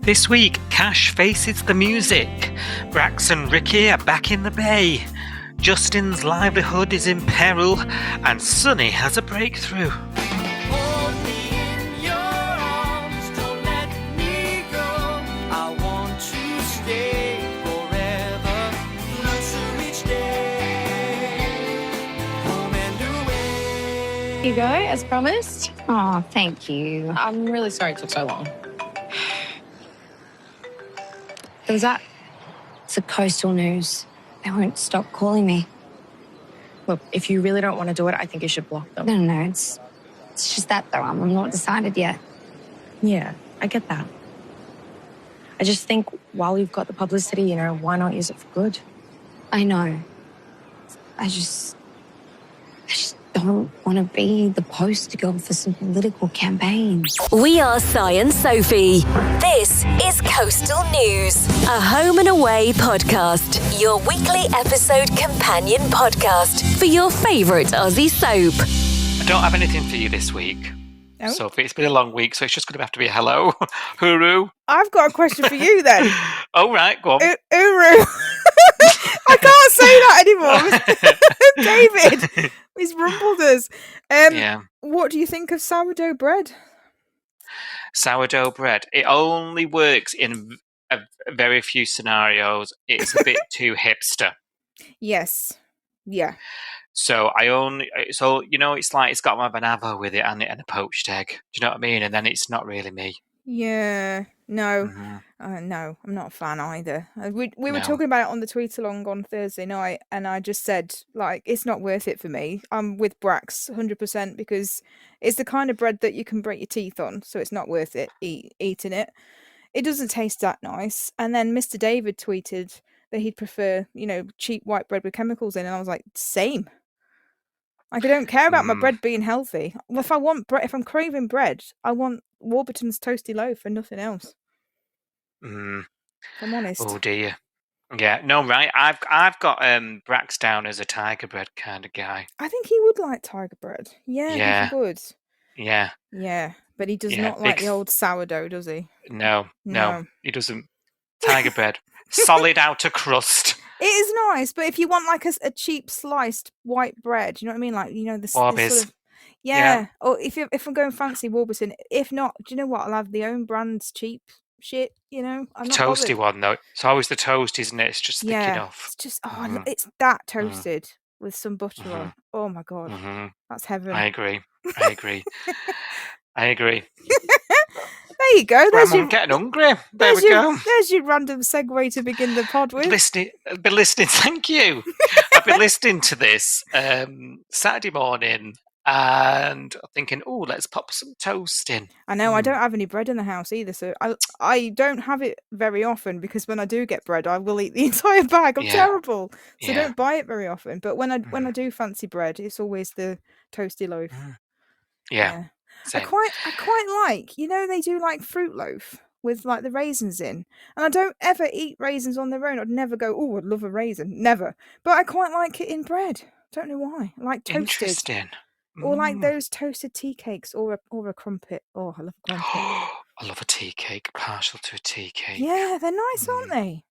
This week, Cash faces the music. Brax and Ricky are back in the bay. Justin's livelihood is in peril, and Sonny has a breakthrough. Hold me in your arms, don't let me go. I want to stay forever, closer each day, home and away. Here you go, as promised. Oh, thank you. I'm really sorry it took so long. There was that. It's the Coastal News. They won't stop calling me. Look, if you really don't want to do it, I think you should block them. No, it's just that, though. I'm not decided yet. Yeah, I get that. I just think while you've got the publicity, why not use it for good? I know. I just don't want to be the poster girl for some political campaigns. We are Si and Sophie. This is Coastal News, a home and away podcast, your weekly episode companion podcast for your favourite Aussie soap. I don't have anything for you this week. Oh. Sophie, it's been a long week, so it's just going to have to be a hello. Hooroo. I've got a question for you then. Oh, right, go on. Uru. I can't say that anymore. David, he's rumbled us. Yeah. What do you think of sourdough bread? Sourdough bread. It only works in a very few scenarios. It's a bit too hipster. Yes. Yeah. So it's like it's got my banana with it and a poached egg. Do you know what I mean? And then it's not really me. Yeah. No. Mm-hmm. No, I'm not a fan either. We were No. talking about it on the tweet along on Thursday night, and I just said, it's not worth it for me. I'm with Brax 100% because it's the kind of bread that you can break your teeth on, so it's not worth it eating it. It doesn't taste that nice. And then Mr. David tweeted that he'd prefer, cheap white bread with chemicals in, and I was like, same. I don't care about my bread being healthy. If I want bread, if I'm craving bread, I want Warburton's toasty loaf and nothing else. If I'm honest. Oh dear. Yeah, no, right. I've got Brax down as a tiger bread kind of guy. I think he would like tiger bread. Yeah. He would. Yeah. Yeah, but he does not like the old sourdough, does he? No, he doesn't. Tiger bread, solid outer crust. It is nice, but if you want a cheap sliced white bread, you know what I mean? This sort of, yeah. Or if I'm going fancy, Warburton. If not, do you know what? I'll have the own brand's cheap shit. I'm not toasty bothered. one though. It's always the toast, isn't it? It's just thick enough. It's just it's that toasted with some butter on. Oh my god, that's heaven. I agree. There you go. I'm getting hungry. There we go. There's your random segue to begin the pod with. I've been listening. Thank you. I've been listening to this Saturday morning and thinking, oh, let's pop some toast in. I know. I don't have any bread in the house either, so I don't have it very often because when I do get bread, I will eat the entire bag. I'm terrible, so I don't buy it very often. But when I do fancy bread, it's always the toasty loaf. Yeah. I quite like, they do Fruit Loaf with the raisins in, and I don't ever eat raisins on their own. I'd never go, oh, I'd love a raisin, never. But I quite like it in bread. Don't know why. I like toasted. Interesting. Or those toasted tea cakes, or a crumpet. Oh, I love a crumpet. I love a tea cake. Partial to a tea cake. Yeah, they're nice, aren't they?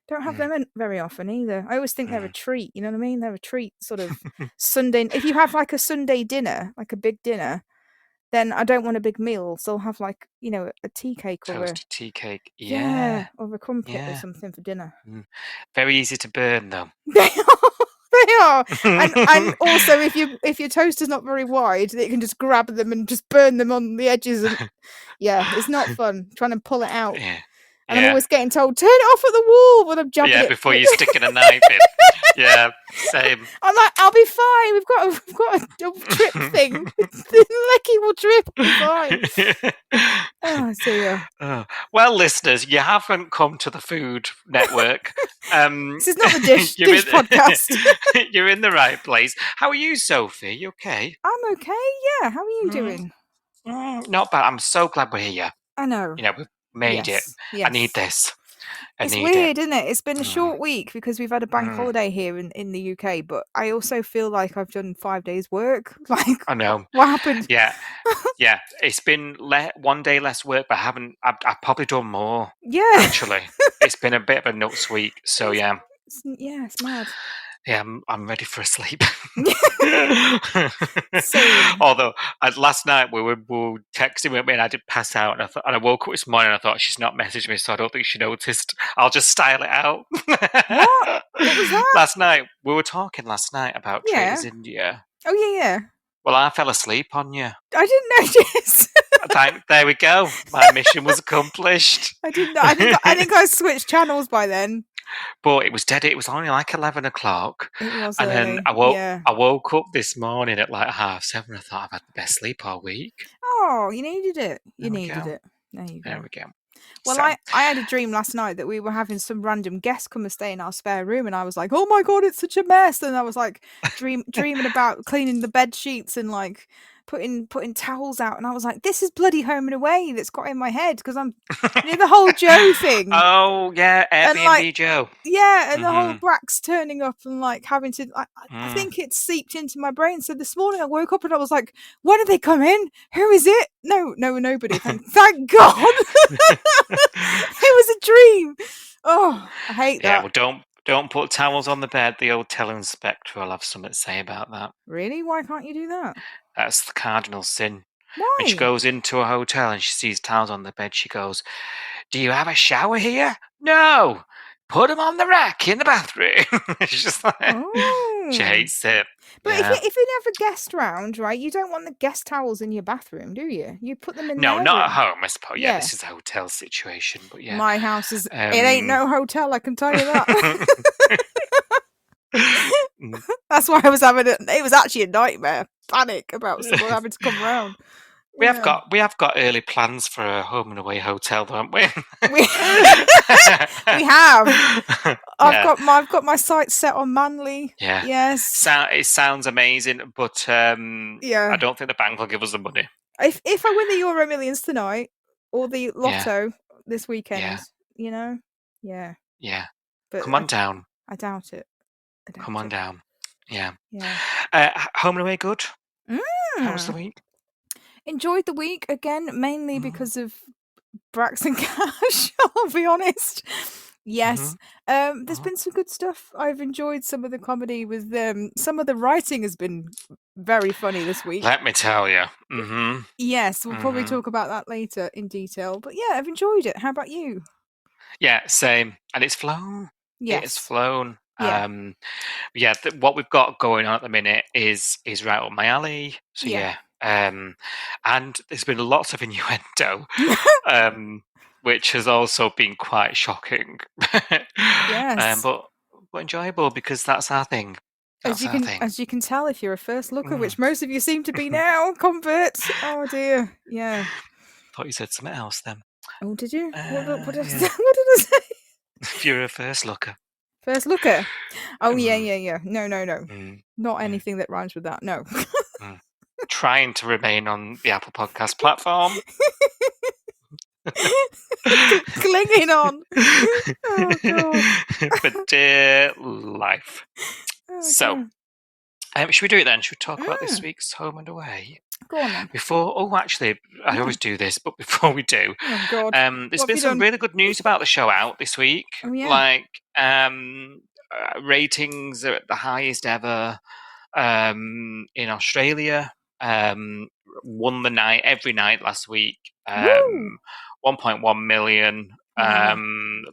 Don't have them in very often either. I always think they're a treat. You know what I mean? They're a treat, sort of Sunday. If you have a Sunday dinner, a big dinner, then I don't want a big meal, so I'll have a tea cake Toasty tea cake, or a crumpet or something for dinner. Very easy to burn though. They are, and also if your toast is not very wide, you can just grab them and just burn them on the edges, and it's not fun trying to pull it out. And I'm always getting told, turn it off at the wall when I'm jabbing it. Yeah, before you're sticking a knife in. Yeah, same. I'm like, I'll be fine. We've got a double trip thing. The Lecky will trip. I'll be fine. Oh, dear. Well, listeners, you haven't come to the Food Network. This is not the dish podcast. You're in the right place. How are you, Sophie? You okay? I'm okay, yeah. How are you doing? Not bad. I'm so glad we're here. I know. We've made it. Yes. I need this. I It's need weird, it. isn't it? It's been a Mm. short week because we've had a bank Mm. holiday here in the UK, but I also feel like I've done 5 days work. Like, I know. what happened? Yeah. Yeah. It's been 1 day less work, but I've probably done more, Yeah. actually. It's been a bit of a nuts week. So, yeah. It's mad. Yeah, I'm ready for a sleep. Same. Although last night we were texting with me and I did pass out, and I woke up this morning and I thought she's not messaged me, so I don't think she noticed. I'll just style it out. What? What was that? Last night we were talking about Yeah. Traders India. Oh, yeah. Well, I fell asleep on you. I didn't notice. There we go. My mission was accomplished. I didn't know. I think I switched channels by then. But it was dead. It was only like 11 o'clock. It was And early. then I woke up this morning at like 7:30. I thought I've had the best sleep all week. Oh, you needed it. You There we needed go. it. There you go. There we go. Well, So, I had a dream last night that we were having some random guest come and stay in our spare room, and I was like, "Oh my god, it's such a mess!" And I was like, dreaming about cleaning the bed sheets and like putting towels out, and I was like, "This is bloody Home and Away that's got in my head because I'm the whole Joe thing." oh yeah, Airbnb And, like, Joe. Yeah, and the whole Mhm. Brax turning up and like having to. I think it seeped into my brain. So this morning I woke up and I was like, "When did they come in? Who is it? No, nobody. Thank God." It was a dream. Oh, I hate Yeah, that. well, don't put towels on the bed. The old teleinspector will have something to say about that. Really? Why can't you do that? That's the cardinal sin. Why? When she goes into a hotel and she sees towels on the bed, she goes, "Do you have a shower here?" "No." "Put them on the rack in the bathroom." It's just like, she hates it. But Yeah. if you have a guest round, right, you don't want the guest towels in your bathroom, do you? You put them in No, their not at room. home, I suppose. Yeah, Yeah. this is a hotel situation, but yeah. My house is. It ain't no hotel, I can tell you that. That's why I was having it. It was actually a nightmare. Panic about someone having to come round. We have got early plans for a Home and Away hotel, don't we? We have. I've Yeah. got my sights set on Manly. Yeah. Yes. It sounds amazing, but Yeah. I don't think the bank will give us the money. If I win the Euro Millions tonight or the Lotto this weekend, you know, yeah. But Come on down. I doubt it. Come on down. Yeah. Yeah. Home and Away good? How was the Mm. week? Enjoyed the week again, mainly because of Brax and Cash. I'll be honest. Yes. There's been some good stuff. I've enjoyed some of the comedy with them. Some of the writing has been very funny this week. Let me tell you. Yes, we'll probably talk about that later in detail. But yeah, I've enjoyed it. How about you? Yeah, same. And it's flown. Yes. It's flown. Yeah. What we've got going on at the minute is right up my alley. So Yeah. and there's been lots of innuendo, which has also been quite shocking. Yes. But enjoyable because that's our thing. As you can tell, if you're a first looker, which most of you seem to be now, converts. Oh dear. Yeah. Thought you said something else then. Oh, did you? What did yeah. what did I say? If you're a first looker. First looker. Oh yeah. No. Not Mm. anything that rhymes with that. No. Trying to remain on the Apple Podcast platform. Clinging on. Oh god. For dear life. Oh, So, dear. should we do it then? Should we talk about this week's Home and Away? Go on then. Actually, I always do this, but before we do, Oh god. there's What been have you some done? really good news about the show out this week. Oh, yeah. Like, ratings are at the highest ever in Australia. Won the night every night last week. 1.1 million.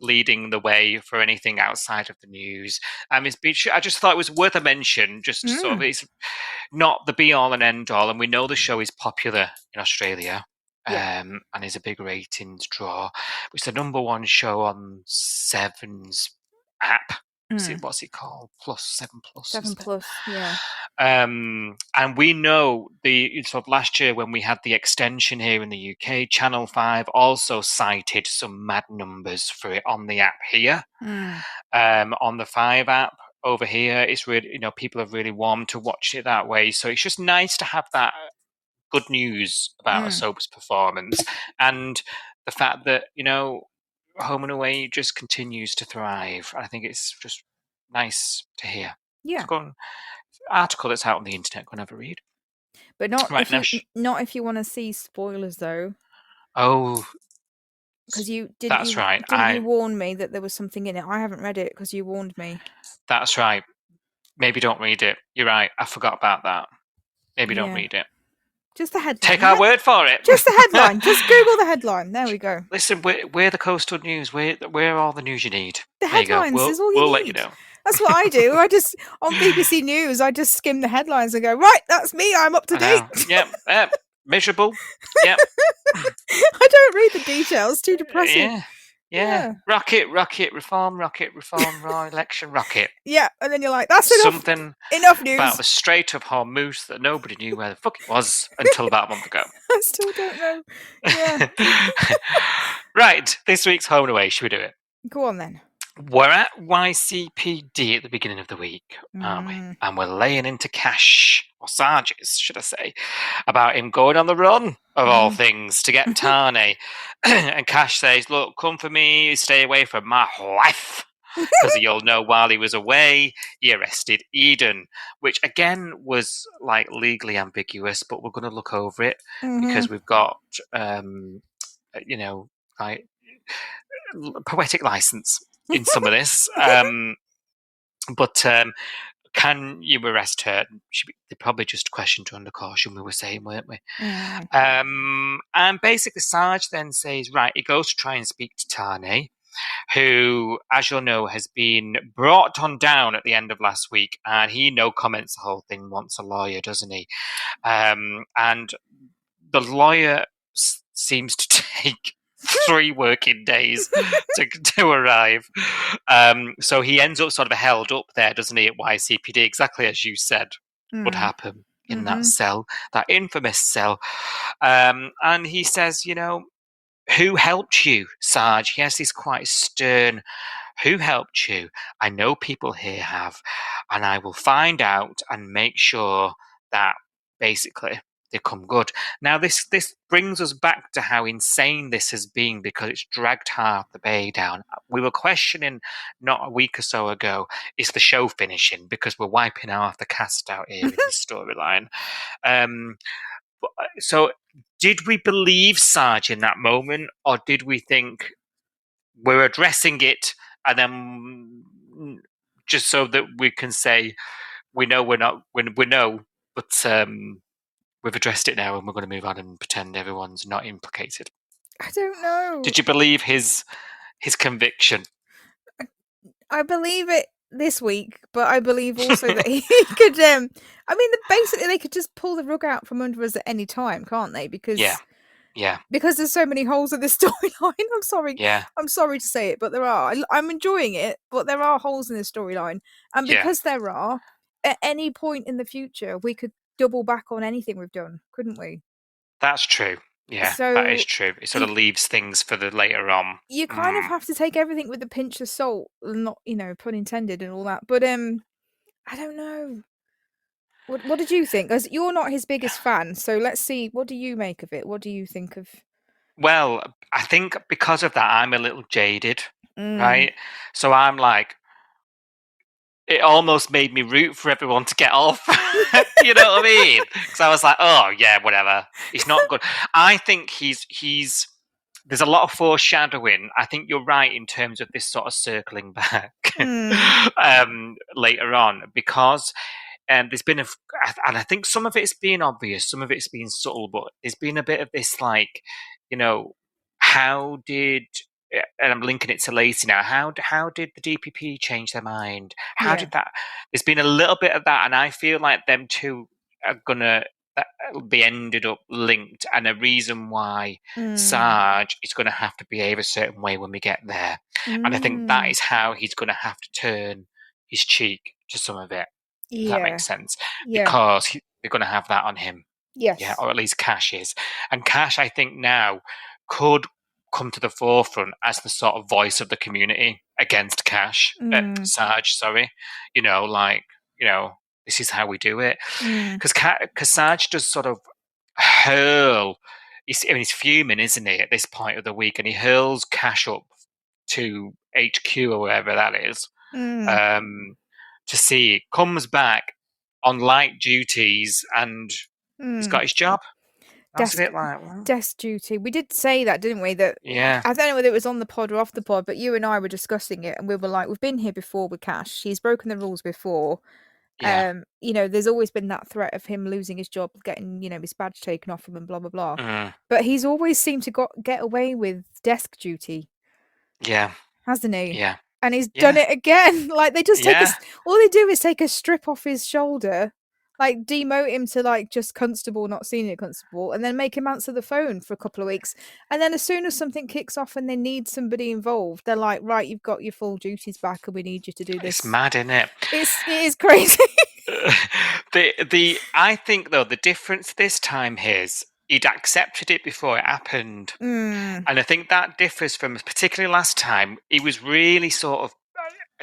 Leading the way for anything outside of the news. I just thought it was worth a mention. Just sort of, it's not the be all and end all, and we know the show is popular in Australia, and is a big ratings draw. It's the number one show on Seven's app. What's it called? 7 Plus. 7 Plus. Yeah. And we know last year when we had the extension here in the UK, Channel 5 also cited some mad numbers for it on the app here. On the 5 app over here, it's really, people have really warmed to watch it that way. So it's just nice to have that good news about a soap's performance, and the fact that, home and away just continues to thrive. I think it's just nice to hear. Yeah, So go on, article that's out on the internet. Go and have a read. but not Right, if you Nash. not if you want to see spoilers though, Oh, because that's right. didn't you warn me that there was something in it? I haven't read it because you warned me. That's right. Maybe don't read it. You're right. I forgot about that. Maybe don't Yeah. read it. Just the headline. Take our word for it. Just the headline. Just Google the headline. There we go. Listen, we're the Coastal News. We're all the news you need. The There you go. headlines is all you We'll need. let you know. That's what I do. I just on BBC News, I just skim the headlines and go, right, that's me. I'm up to date. Yep. Miserable. Yep. I don't read the details. Too depressing. Yeah. Rocket, reform, raw election, rocket. Yeah, and then you're like, that's enough. Something Enough news. about the Strait of Hormuz that nobody knew where the fuck it was until about a month ago. I still don't know. Yeah. Right, this week's home and away. Should we do it? Go on then. We're at YCPD at the beginning of the week, aren't we? And we're laying into Cash, or Sarge's, should I say, about him going on the run, of all things, to get Tane. And Cash says, look, come for me, stay away from my wife. Because you'll know while he was away, he arrested Eden, which again was like legally ambiguous, but we're going to look over it because we've got, like poetic license in some of this. But can you arrest her? They probably just questioned her under caution, we were saying, weren't we? And basically Sarge then says, right, he goes to try and speak to Tane, who, as you'll know, has been brought on down at the end of last week, and he no comments the whole thing, wants a lawyer, doesn't he? And the lawyer seems to take 3 working days to arrive. So he ends up sort of held up there, doesn't he, at YCPD, exactly as you said would happen in that cell, that infamous cell. And he says, who helped you, Sarge? Yes, he's quite stern. Who helped you? I know people here have, and I will find out and make sure that basically they come good. Now, this brings us back to how insane this has been because it's dragged half the bay down. We were questioning not a week or so ago, is the show finishing? Because we're wiping half the cast out here in this storyline. So did we believe Sarge in that moment, or did we think we're addressing it and then just so that we can say we know we know, but we've addressed it now and we're going to move on and pretend everyone's not implicated? I don't know. Did you believe his conviction? I believe it this week, but I believe also that he could. Basically, they could just pull the rug out from under us at any time, can't they? Because because there's so many holes in this storyline. I'm sorry. Yeah. I'm sorry to say it, but there are. I'm enjoying it, but there are holes in this storyline, and because there are, at any point in the future, we could double back on anything we've done, couldn't we? That's true. Yeah, So that is true. It sort of leaves things for the later on. You kind of have to take everything with a pinch of salt, not, pun intended and all that. But I don't know. What did you think? As you're not his biggest fan, so let's see. What do you make of it? What do you think of? Well, I think because of that, I'm a little jaded, right? So I'm like, it almost made me root for everyone to get off. You know what I mean? Because I was like, oh yeah, whatever. He's not good. I think he's. There's a lot of foreshadowing. I think you're right in terms of this sort of circling back later on, because there's been and I think some of it's been obvious, some of it's been subtle, but there's been a bit of this, like, how did, and I'm linking it to Lacey now, how did the DPP change their mind? How did that? There's been a little bit of that, and I feel like them two are gonna be ended up linked, and a reason why Sarge is going to have to behave a certain way when we get there. And I think that is how he's going to have to turn his cheek to some of it. If that makes sense. Because they're going to have that on him. Yes. Yeah, or at least Cash is. And Cash, I think now, could come to the forefront as the sort of voice of the community against Sarge, sorry. This is how we do it. Because Sarge does sort of hurl. He's fuming, isn't he, at this point of the week? And he hurls Cash up to HQ or wherever that is, Mm. to see. Comes back on light duties and he's got his job. That's a bit like, well, desk duty. We did say that, didn't we? That yeah. I don't know whether it was on the pod or off the pod, but you and I were discussing it, and we were like, we've been here before with Cash. He's broken the rules before. Yeah. You know, there's always been that threat of him losing his job, getting, you know, his badge taken off him and blah blah blah. But he's always seemed to get away with desk duty. Yeah. Hasn't he? Yeah. And he's done it again. Like they just take all they do is take a strip off his shoulder, like demote him to like just constable, not senior constable, and then make him answer the phone for a couple of weeks. And then as soon as something kicks off and they need somebody involved, they're like, right, you've got your full duties back and we need you to do this. It's mad, isn't it? It is crazy. I think though the difference this time is he'd accepted it before it happened. And I think that differs from particularly last time. He was really sort of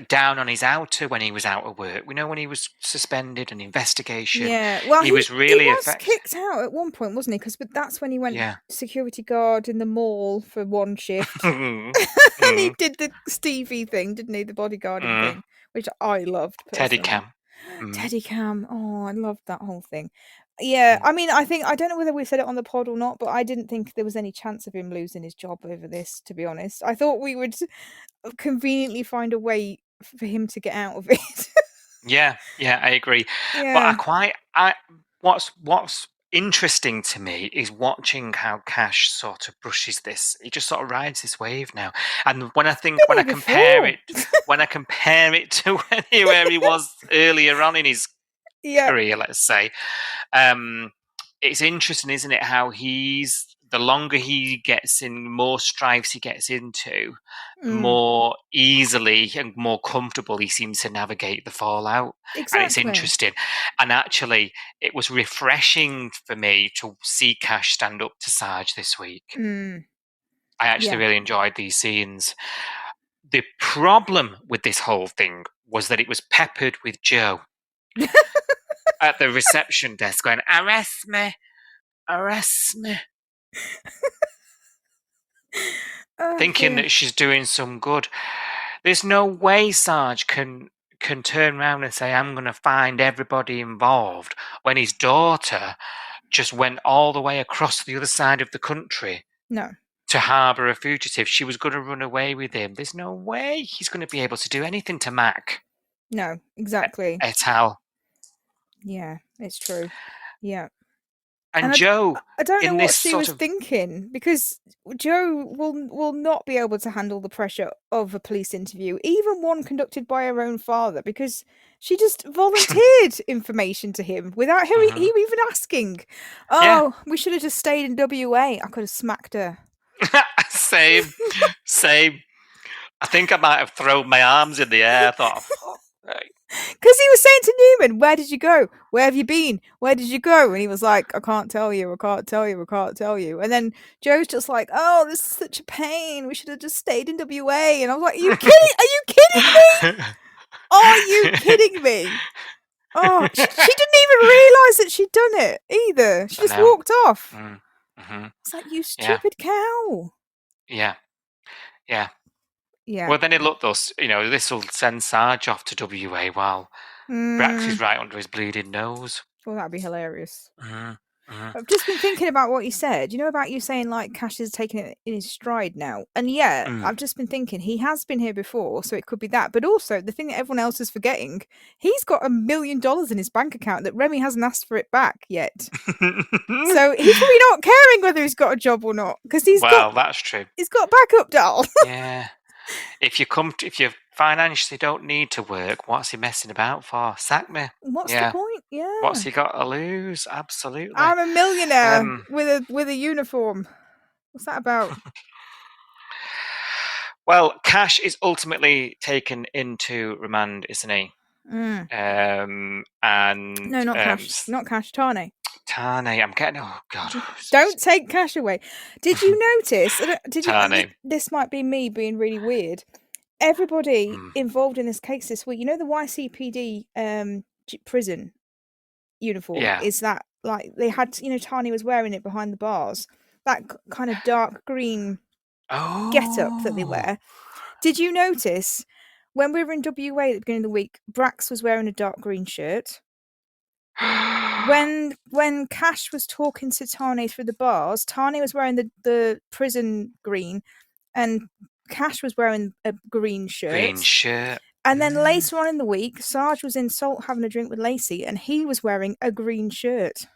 down on his outer when he was out of work. We know when he was suspended and investigation. Yeah, well, he was really kicked out at one point, wasn't he? Because that's when he went security guard in the mall for one shift, and he did the Stevie thing, didn't he? The bodyguarding thing, which I loved. Personally. Teddy Cam. Oh, I loved that whole thing. Yeah, I mean, I don't know whether we said it on the pod or not, but I didn't think there was any chance of him losing his job over this, to be honest. I thought we would conveniently find a way for him to get out of it. Yeah, I agree. Yeah. But what's interesting to me is watching how Cash sort of brushes this. He just sort of rides this wave now. And when I compare it to where he was earlier on in his career, let's say, it's interesting, isn't it? How the longer he gets in, more strifes he gets into, more easily and more comfortable he seems to navigate the fallout. Exactly. And it's interesting. And actually, it was refreshing for me to see Cash stand up to Sarge this week. I actually really enjoyed these scenes. The problem with this whole thing was that it was peppered with Joe at the reception desk going, arrest me. Thinking that she's doing some good. There's no way Sarge can turn around and say, I'm going to find everybody involved, when his daughter just went all the way across the other side of the country to harbour a fugitive. She was going to run away with him. There's no way he's going to be able to do anything to Mac. No, exactly. Et al. Yeah, it's true. Yeah. And Joe, I don't know what she was thinking, because Joe will not be able to handle the pressure of a police interview, even one conducted by her own father, because she just volunteered information to him without him even asking. Oh, we should have just stayed in WA. I could have smacked her. Same. I think I might have thrown my arms in the air. I thought, because he was saying to Newman, where did you go? Where have you been? Where did you go? And he was like, I can't tell you. And then Joe's just like, oh, this is such a pain. We should have just stayed in WA. And I was like, are you kidding me? Are you kidding me? Oh, she didn't even realise that she'd done it either. She just walked off. It's like, you stupid cow. Yeah. Well, then it looked us, this will send Sarge off to WA while Brax is right under his bleeding nose. Well, that'd be hilarious. I've just been thinking about what you said. About you saying like Cash is taking it in his stride now. And I've just been thinking he has been here before, so it could be that. But also the thing that everyone else is forgetting, he's got $1 million in his bank account that Remy hasn't asked for it back yet. So he's probably not caring whether he's got a job or not, because that's true. He's got backup doll. Yeah. If you financially don't need to work, what's he messing about for? Sack me. What's the point? Yeah. What's he got to lose? Absolutely. I'm a millionaire with a uniform. What's that about? Well, Cash is ultimately taken into remand, isn't he? And no, not Cash. Not Cash. Tane. I'm getting. Oh God! Don't take Cash away. Did you notice? This might be me being really weird. Everybody involved in this case this week, the YCPD prison uniform is that like they had. Tane was wearing it behind the bars. That kind of dark green get-up that they wear. Did you notice when we were in WA at the beginning of the week, Brax was wearing a dark green shirt. When Cash was talking to Tane through the bars, Tane was wearing the prison green, and Cash was wearing a green shirt. And then later on in the week, Sarge was in Salt having a drink with Lacey, and he was wearing a green shirt.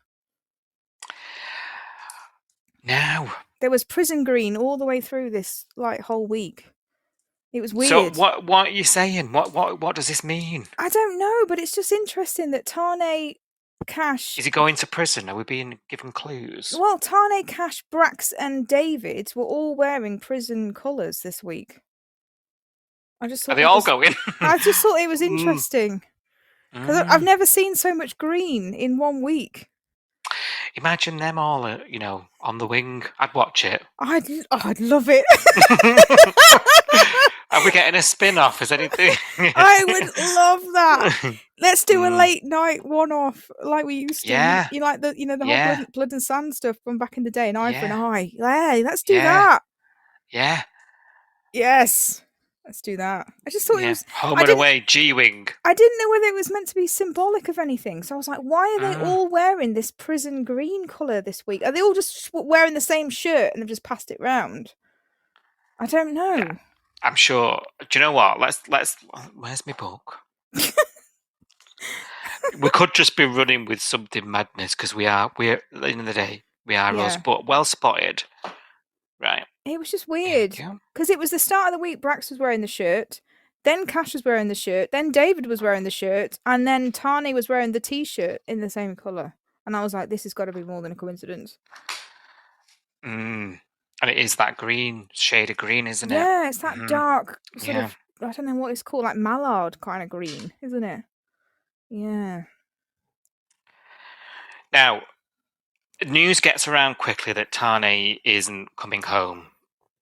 Now there was prison green all the way through this whole week. It was weird. So what are you saying? What does this mean? I don't know, but it's just interesting that Tane, Cash... Is he going to prison? Are we being given clues? Well, Tane, Cash, Brax and David were all wearing prison colours this week. I just thought Are they all going? I just thought it was interesting. Because I've never seen so much green in 1 week. Imagine them all, on the wing. I'd watch it. I'd love it. Are we getting a spin-off? Is anything? I would love that. Let's do a late night one-off like we used to. Yeah. You like the whole blood and sand stuff from back in the day, an eye for an eye. Hey, let's do that. Yeah. Yes. Let's do that. I just thought it was home and away, G-wing. I didn't know whether it was meant to be symbolic of anything. So I was like, why are they all wearing this prison green colour this week? Are they all just wearing the same shirt and they've just passed it round? I don't know. Yeah, I'm sure. Do you know what? Let's. Where's my book? We could just be running with something madness because we're at the end of the day. We are us, but well spotted. Right. It was just weird because it was the start of the week. Brax was wearing the shirt, then Cash was wearing the shirt, then David was wearing the shirt, and then Tane was wearing the t-shirt in the same colour. And I was like, this has got to be more than a coincidence. And it is that green shade of green, isn't it? Yeah, it's that dark sort of. I don't know what it's called, like mallard kind of green, isn't it? Yeah. Now, news gets around quickly that Tane isn't coming home,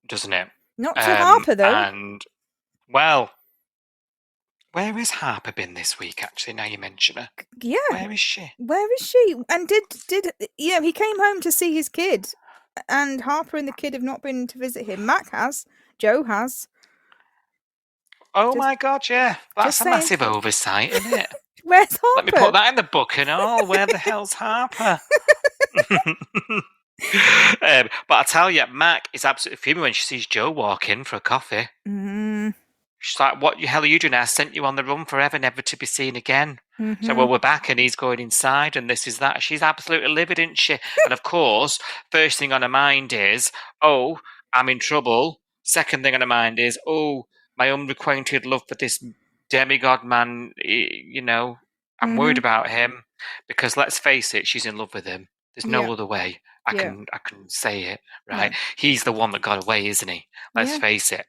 doesn't it? Not to Harper, though. And, well, where has Harper been this week, actually, now you mention her? Yeah. Where is she? And did he came home to see his kid, and Harper and the kid have not been to visit him. Mac has. Joe has. Oh, my God, yeah. That's a massive oversight, isn't it? Where's Harper? Let me put that in the book and all. Where the hell's Harper? But I tell you, Mac is absolutely fuming when she sees Joe walk in for a coffee. She's like, what the hell are you doing? I sent you on the run forever, never to be seen again. So, well, we're back and he's going inside and this is that. She's absolutely livid, isn't she? And of course, first thing on her mind is, oh, I'm in trouble. Second thing on her mind is, oh, my unrequited love for this demigod man, I'm worried about him because let's face it, she's in love with him. There's no other way I can say it, right? Yeah. He's the one that got away, isn't he? Let's face it.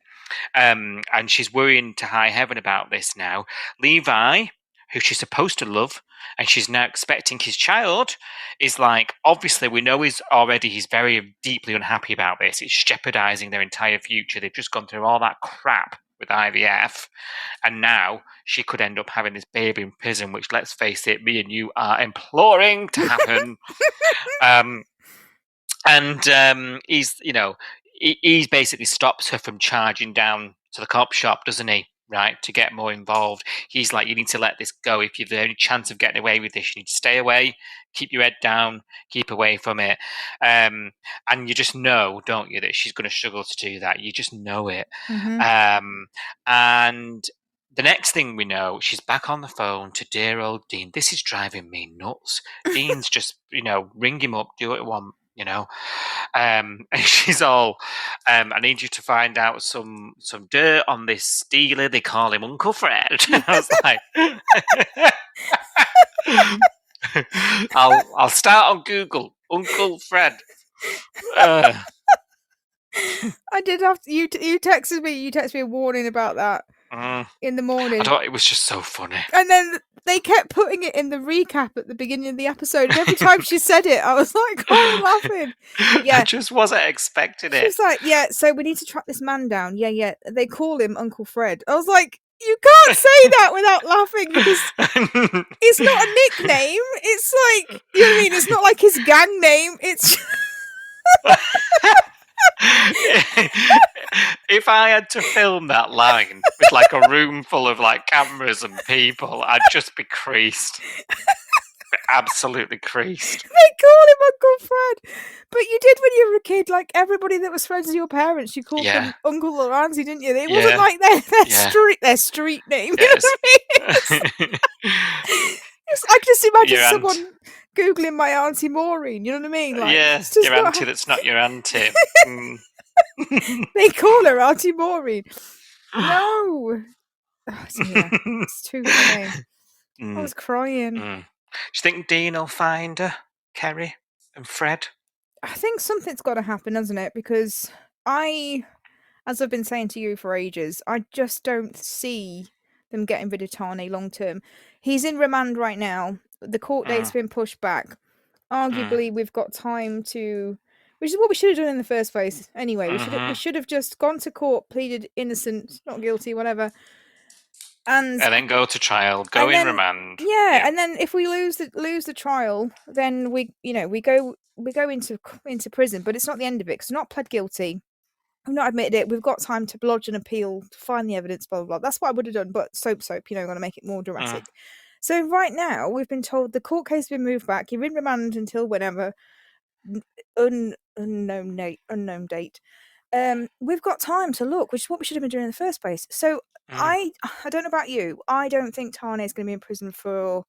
And she's worrying to high heaven about this now. Levi, who she's supposed to love, and she's now expecting his child, is like, obviously we know he's very deeply unhappy about this. It's jeopardizing their entire future. They've just gone through all that crap with IVF, and now she could end up having this baby in prison, which, let's face it, me and you are imploring to happen. He basically stops her from charging down to the cop shop, doesn't he? Right, to get more involved. He's like, you need to let this go. If you've any chance of getting away with this, you need to stay away, keep your head down, keep away from it. And you just know, don't you, that she's going to struggle to do that. You just know it. And the next thing we know, she's back on the phone to dear old Dean. This is driving me nuts. Dean's just, ring him up, do what you want. And she's all, I need you to find out some dirt on this dealer. They call him Uncle Fred. And I was like, I'll start on Google. Uncle Fred. I did have to, you texted me. You texted me a warning about that in the morning. I thought it was just so funny. And then they kept putting it in the recap at the beginning of the episode. And every time she said it, I was like, oh, laughing. Yeah. I just wasn't expecting it. She was like, yeah, so we need to track this man down. Yeah. They call him Uncle Fred. I was like, you can't say that without laughing because it's not a nickname. It's like, you know what I mean? It's not like his gang name. It's... If I had to film that line with like a room full of like cameras and people, I'd just be creased. Absolutely creased. They call him Uncle Fred. But you did when you were a kid, like everybody that was friends with your parents, you called Yeah. them Uncle or Auntie, didn't you? It Yeah. wasn't like their Yeah. street name. You Yes. know what I mean? I can just imagine Your aunt. someone Googling my Auntie Maureen, you know what I mean? Like, Yeah, it's just your not auntie that's not your auntie. They call her Auntie Maureen. No. Oh, so yeah, it's too funny. I was crying. Do you think Dean will find her, Kerry and Fred? I think something's got to happen, hasn't it? Because as I've been saying to you for ages, I just don't see them getting rid of Tane long term. He's in remand right now. The court date's been pushed back. Arguably, we've got time to, which is what we should have done in the first place. Anyway, we should have just gone to court, pleaded innocent, not guilty, whatever, and then go to trial, go in remand. Yeah, and then if we lose the trial, then we go into prison. But it's not the end of it because we're not pled guilty. We've not admitted it. We've got time to lodge an appeal, to find the evidence, blah, blah, blah. That's what I would have done, but soap, going to make it more dramatic. So right now, we've been told the court case has been moved back. You're in remand until whenever, unknown date. We've got time to look, which is what we should have been doing in the first place. So I don't know about you. I don't think Tane is going to be in prison for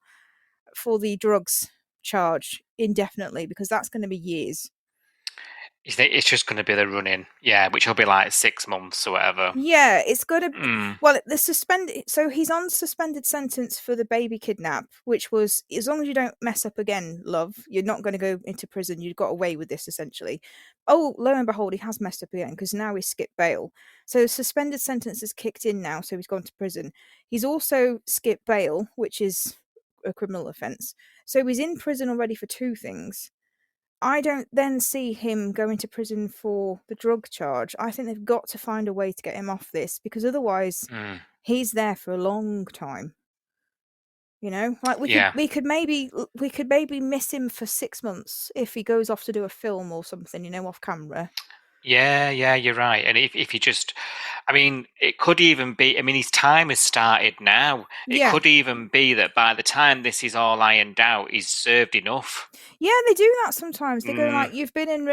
the drugs charge indefinitely because that's going to be years. You think it's just going to be the run-in, which will be like 6 months or whatever. Yeah, it's got to. Well, the suspended. So he's on suspended sentence for the baby kidnap, which was as long as you don't mess up again, love, you're not going to go into prison. You got away with this essentially. Oh, lo and behold, he has messed up again because now he's skipped bail. So suspended sentence is kicked in now, so he's gone to prison. He's also skipped bail, which is a criminal offence. So he's in prison already for 2 things. I don't then see him going to prison for the drug charge. I think they've got to find a way to get him off this because otherwise he's there for a long time. You know, like we could maybe miss him for 6 months if he goes off to do a film or something, off camera. Yeah, you're right. And if you just, I mean, it could even be, his time has started now. It could even be that by the time this is all ironed out, he's served enough. Yeah, they do that sometimes. They go like, you've been in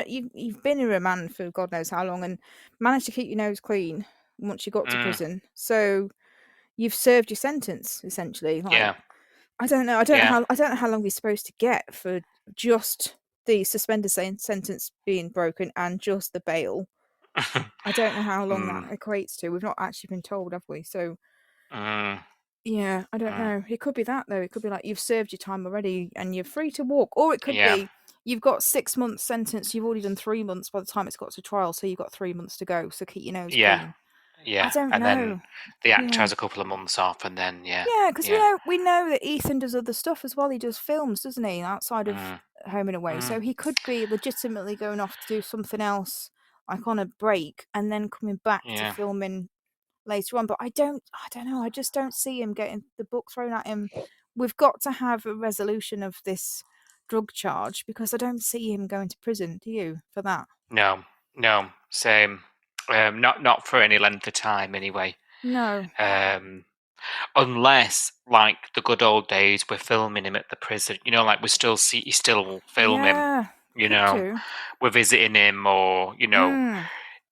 remand for God knows how long and managed to keep your nose clean once you got to prison. So you've served your sentence essentially. Like, I don't know. I don't know how long he's supposed to get for just the suspended sentence being broken and just the bail. I don't know how long that equates to. We've not actually been told, have we? So, yeah, I don't know. It could be that though. It could be like you've served your time already and you're free to walk, or it could be you've got 6 months sentence. You've already done 3 months by the time it's got to trial, so you've got 3 months to go. So keep your nose clean. Yeah, I don't know. Then the actor has a couple of months off, and then because we know that Ethan does other stuff as well. He does films, doesn't he, outside of Home and Away? So he could be legitimately going off to do something else, like on a break, and then coming back to filming later on. But I don't know. I just don't see him getting the book thrown at him. We've got to have a resolution of this drug charge because I don't see him going to prison. Do you for that? No, same. Not for any length of time, anyway. No. Unless, like the good old days, we're filming him at the prison. Like you still film him. We're visiting him, or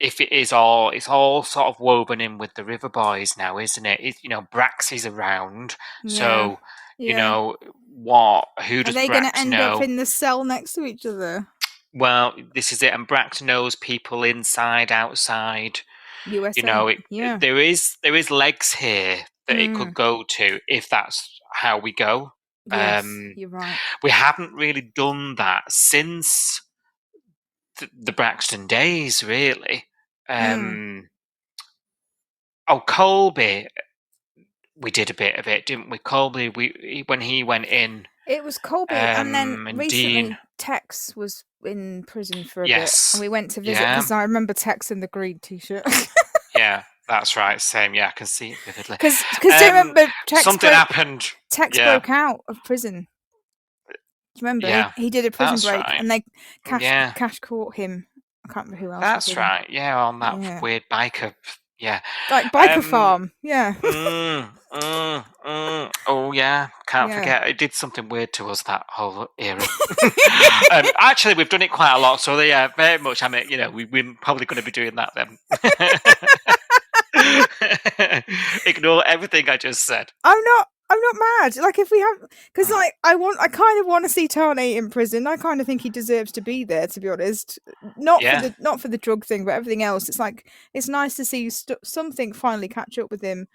if it's all sort of woven in with the River Boys now, isn't it? Brax is around, so who does Brax know? Are they going to end up in the cell next to each other? Well, this is it, and Brax knows people inside, outside. USA. There is legs here that it could go to if that's how we go. Yes, you're right. We haven't really done that since the Braxton days, really. Colby, we did a bit of it, didn't we? Colby, when he went in. It was Colby, and then recently Dean. Tex was in prison for a bit, and we went to visit because I remember Tex in the green t-shirt. Yeah, that's right. Same. Yeah, I can see it vividly. Because do you remember something happened? Tex broke out of prison. Do you remember? Yeah, he did a prison break, right. and they Cash caught him I can't remember who else. That's was with right. Yeah, on that Yeah. weird biker. Yeah. Like biker farm. Yeah. Oh yeah, can't Yeah. forget. It did something weird to us, that whole era. Actually, we've done it quite a lot, so yeah, very much. I mean, we're probably going to be doing that then. Ignore everything I just said. I'm not mad. Like, if we have, because like I kind of want to see Tane in prison. I kind of think he deserves to be there, to be honest. Not for the drug thing, but everything else. It's like, it's nice to see something finally catch up with him.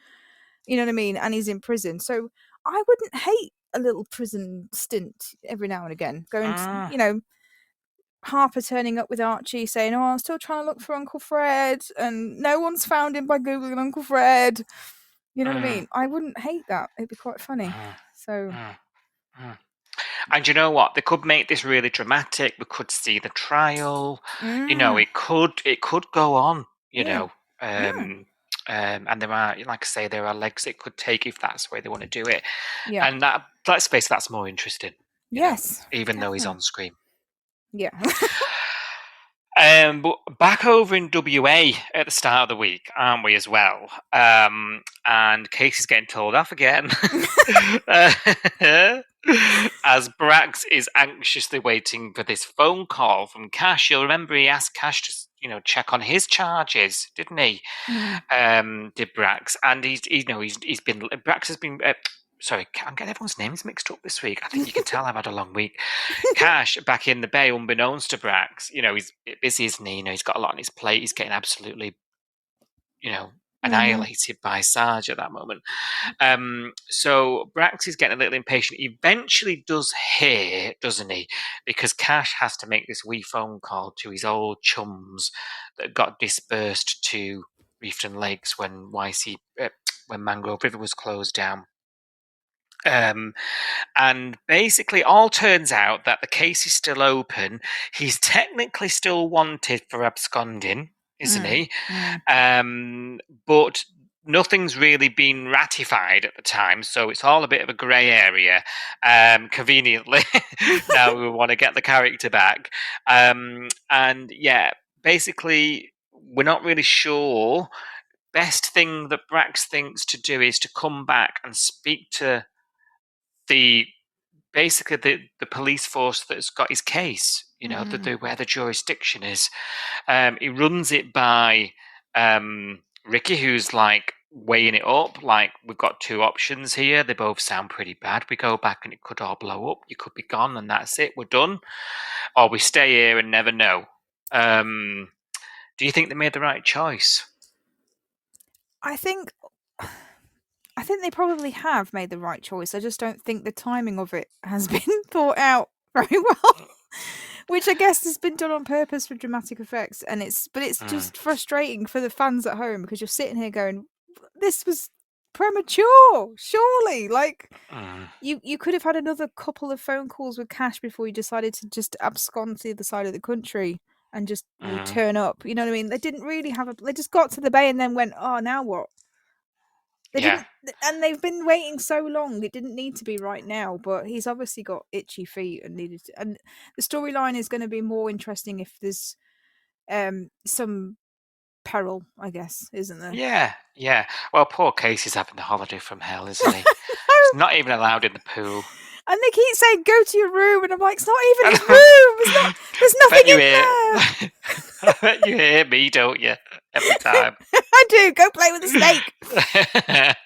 You know what I mean? And he's in prison, so I wouldn't hate a little prison stint every now and again. Going, Harper turning up with Archie saying, "Oh, I'm still trying to look for Uncle Fred, and no one's found him by Googling Uncle Fred." You know what I mean? I wouldn't hate that. It'd be quite funny. So. And you know what? They could make this really dramatic. We could see the trial. It could go on. And there are, like I say, there are legs it could take if that's the way they want to do it. Yeah. And that, let's face it, that's more interesting. Yes. Even though he's on screen. Yeah. But back over in WA at the start of the week, aren't we, as well? And Casey's getting told off again. As Brax is anxiously waiting for this phone call from Cash. You'll remember he asked Cash to, check on his charges, didn't he? Did Brax. And Brax has been... sorry, I'm getting everyone's names mixed up this week. I think you can tell I've had a long week. Cash back in the bay, unbeknownst to Brax. He's busy, isn't he? He's got a lot on his plate. He's getting absolutely, annihilated by Sarge at that moment. So Brax is getting a little impatient. He eventually does hear, doesn't he? Because Cash has to make this wee phone call to his old chums that got dispersed to Reefton Lakes when when Mangrove River was closed down. And basically all turns out that the case is still open. He's technically still wanted for absconding, isn't he? But nothing's really been ratified at the time, so it's all a bit of a grey area. Conveniently, now we want to get the character back. And yeah, basically, we're not really sure. Best thing that Brax thinks to do is to come back and speak to the police force that's got his case, where the jurisdiction is. He runs it by Ricky, who's like weighing it up. Like, we've got two options here. They both sound pretty bad. We go back and it could all blow up. You could be gone and that's it. We're done. Or we stay here and never know. Do you think they made the right choice? I think they probably have made the right choice. I just don't think the timing of it has been thought out very well. Which I guess has been done on purpose for dramatic effects, and it's just frustrating for the fans at home, because you're sitting here going, "This was premature, surely." Like, you could have had another couple of phone calls with Cash before you decided to just abscond to the other side of the country and just turn up. You know what I mean? They didn't really they just got to the bay and then went, "Oh, now what?" They didn't, and they've been waiting so long. It didn't need to be right now, but he's obviously got itchy feet and needed to. And the storyline is going to be more interesting if there's some peril, I guess, isn't there? Yeah. Well, poor Casey's having a holiday from hell, isn't he? He's not even allowed in the pool. And they keep saying, "Go to your room," and I'm like, "It's not even his room. There's nothing in there." I bet you hear me, don't you? Every time. I do. Go play with the snake.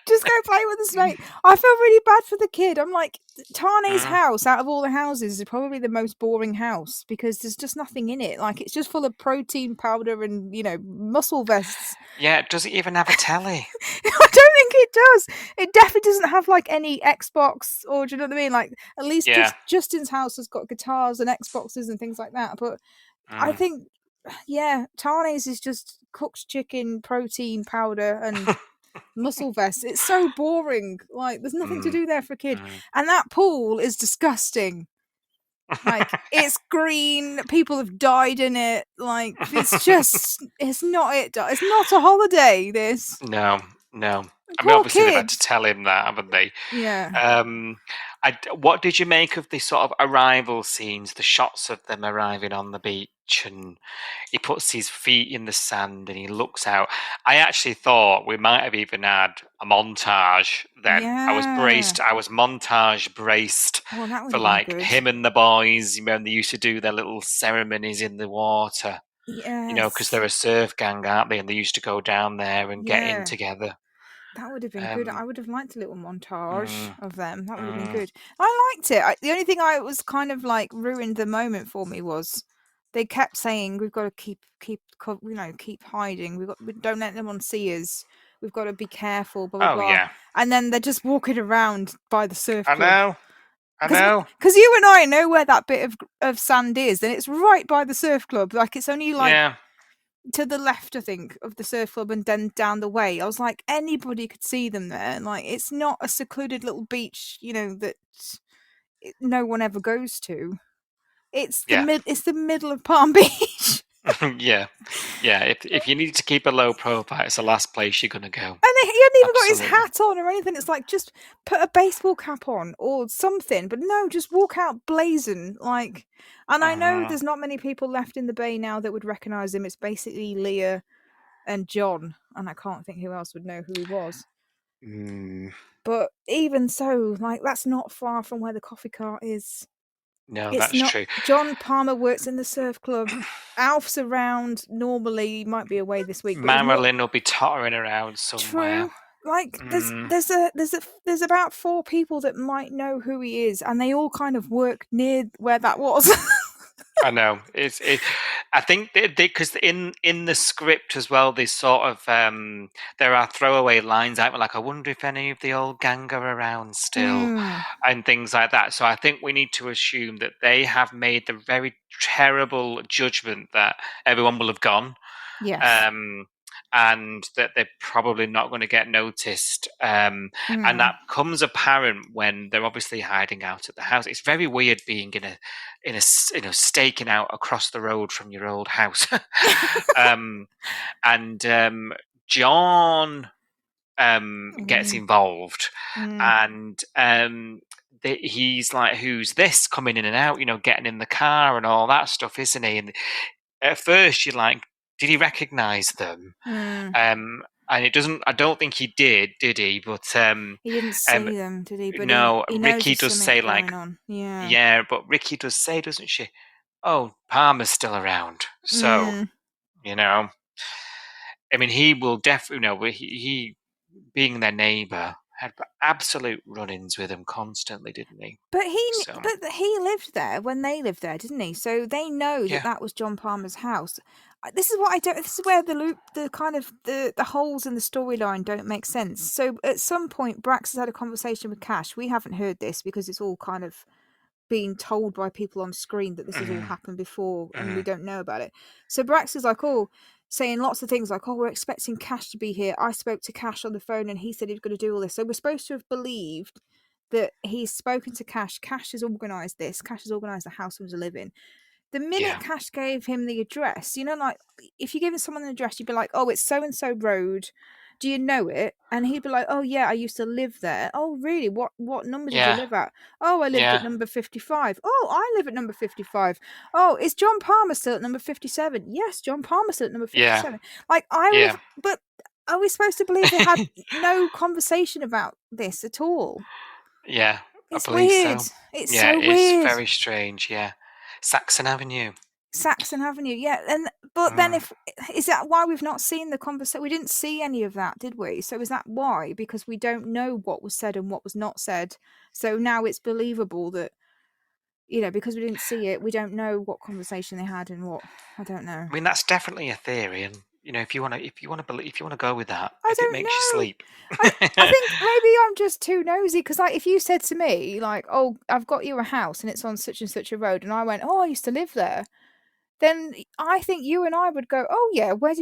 Just go play with the snake. I feel really bad for the kid. I'm like, Tane's house, out of all the houses, is probably the most boring house because there's just nothing in it. Like, it's just full of protein powder and, muscle vests. Yeah, does it even have a telly? I don't think it does. It definitely doesn't have like any Xbox, or do you know what I mean? Like, at least Justin's house has got guitars and Xboxes and things like that. But I think, Tane's is just cooked chicken, protein powder, and muscle vests. It's so boring. Like, there's nothing to do there for a kid. And that pool is disgusting. Like, it's green. People have died in it. Like, it's just, it's not it. It's not a holiday, this. No. I mean, Poor obviously kid. they've had to tell him that, haven't they? Yeah. What did you make of the sort of arrival scenes, the shots of them arriving on the beach, and he puts his feet in the sand and he looks out? I actually thought we might have even had a montage then. I was montage braced Oh, that would for have been like good. him and the boys when they used to do their little ceremonies in the water. Yes. Because they're a surf gang, aren't they? And they used to go down there and get in together. That would have been good. I would have liked a little montage of them. That would have been mm. good. I liked it. The only thing I was kind of like ruined the moment for me was they kept saying we've got to keep hiding. We don't let anyone see us. We've got to be careful. Blah blah Oh blah. yeah, And then they're just walking around by the surf I club. know. Because you and I know where that bit of sand is, and it's right by the surf club. Like it's only like to the left, I think, of the surf club, and then down the way. I was like, anybody could see them there. Like it's not a secluded little beach, that no one ever goes to. It's the middle of Palm Beach. yeah. If you need to keep a low profile, it's the last place you're gonna go. And he hadn't even got his hat on or anything. It's like just put a baseball cap on or something. But no, just walk out blazing. Like, and I know there's not many people left in the bay now that would recognise him. It's basically Leah and John, and I can't think who else would know who he was. But even so, like that's not far from where the coffee cart is. No, that's true. John Palmer works in the surf club. Alf's around normally. He might be away this week. Marilyn will be tottering around somewhere. True. Like there's about 4 people that might know who he is, and they all kind of work near where that was. I know. I think because in the script as well, there's sort of there are throwaway lines out like, I wonder if any of the old gang are around still, and things like that. So I think we need to assume that they have made the very terrible judgment that everyone will have gone. Yes. And that they're probably not going to get noticed. And that becomes apparent when they're obviously hiding out at the house. It's very weird being in a staking out across the road from your old house. And John gets involved, and he's like, "Who's this coming in and out? Getting in the car and all that stuff, isn't he?" And at first, you're like, did he recognise them? And it doesn't. I don't think he did he? But he didn't see them, did he? But no, he Ricky does say like, yeah, but Ricky does say, doesn't she? Oh, Palmer's still around, so I mean, he will definitely. He being their neighbour had absolute run-ins with him constantly, didn't he? But he lived there when they lived there, didn't he? So they know that was John Palmer's house. This is what I don't. This is where the kind of the holes in the storyline don't make sense. So at some point, Brax has had a conversation with Cash. We haven't heard this because it's all kind of being told by people on screen that this has all happened before, and we don't know about it. So Brax is like, saying lots of things like, we're expecting Cash to be here. I spoke to Cash on the phone and he said he was going to do all this. So we're supposed to have believed that he's spoken to Cash. Cash has organised this. Cash has organised the house for him to live in. The minute Cash gave him the address, like if you're giving someone an address, you'd be like, oh, it's so-and-so road. Do you know it? And he'd be like, oh, yeah, I used to live there. Oh, really? What number did you live at? Oh, I lived at number 55. Oh, I live at number 55. Oh, is John Palmer still at number 57? Yes, John Palmer's still at number 57. Like, but are we supposed to believe they had no conversation about this at all? Yeah, it's I believe weird. so. It's so weird. It's very strange, Saxon Avenue, yeah. But then is that why we've not seen the conversation? We didn't see any of that, did we? So is that why? Because we don't know what was said and what was not said. So now it's believable that, because we didn't see it, we don't know what conversation they had and what. I don't know. I mean, that's definitely a theory, and if you want to go with that, if it makes you sleep. I think maybe I'm just too nosy because, like, if you said to me, like, "Oh, I've got you a house and it's on such and such a road," and I went, "Oh, I used to live there," then I think you and I would go, "Oh yeah, which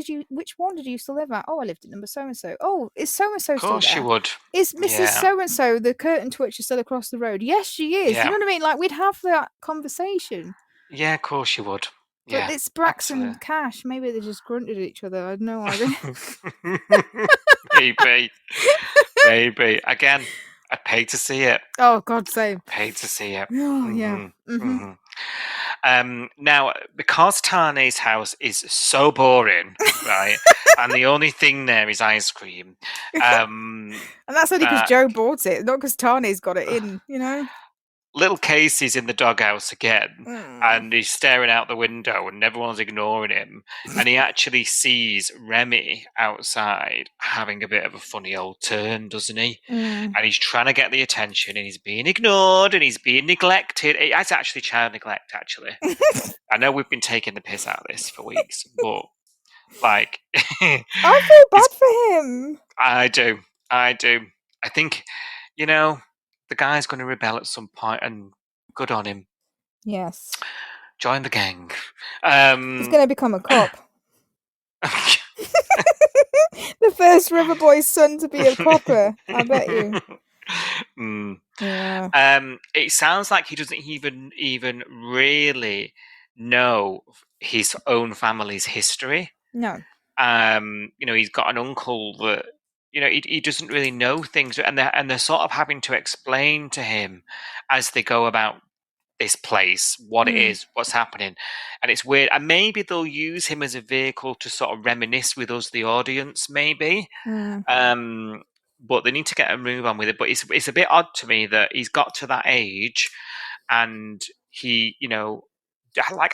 one did you used to live at?" "Oh, I lived at number so and so." "Oh, is so and so still there?" Of course you would. "Is Mrs. So and so the curtain twitcher still across the road?" "Yes, she is." You know what I mean? Like, we'd have that conversation. Yeah, of course you would. But it's Brax and Cash. Maybe they just grunted at each other. I had no idea. Maybe. Again, I'd pay to see it. Oh God, same. Pay to see it. Oh yeah. Now, because Tane's house is so boring, right, and the only thing there is ice cream, And that's only because that Joe bought it, not because Tane's got it in. little Casey's in the doghouse again, Mm. and he's staring out the window, and everyone's ignoring him, and he actually sees Remy outside having a bit of a funny old turn, doesn't he? Mm. And he's trying to get the attention, and he's being ignored, and he's being neglected. It's actually child neglect, actually. I know we've been taking the piss out of this for weeks, but, like... I feel bad for him. I do. I think, the guy's going to rebel at some point, and good on him. Yes. Join the gang. He's going to become a cop. The first river boy's son to be a copper. I bet you. Yeah. It sounds like he doesn't even really know his own family's history. No. He's got an uncle that he doesn't really know things, and they're sort of having to explain to him as they go about this place what it is, what's happening, and it's weird. And maybe they'll use him as a vehicle to sort of reminisce with us, the audience, maybe. But they need to get a move on with it. But it's a bit odd to me that he's got to that age, and he,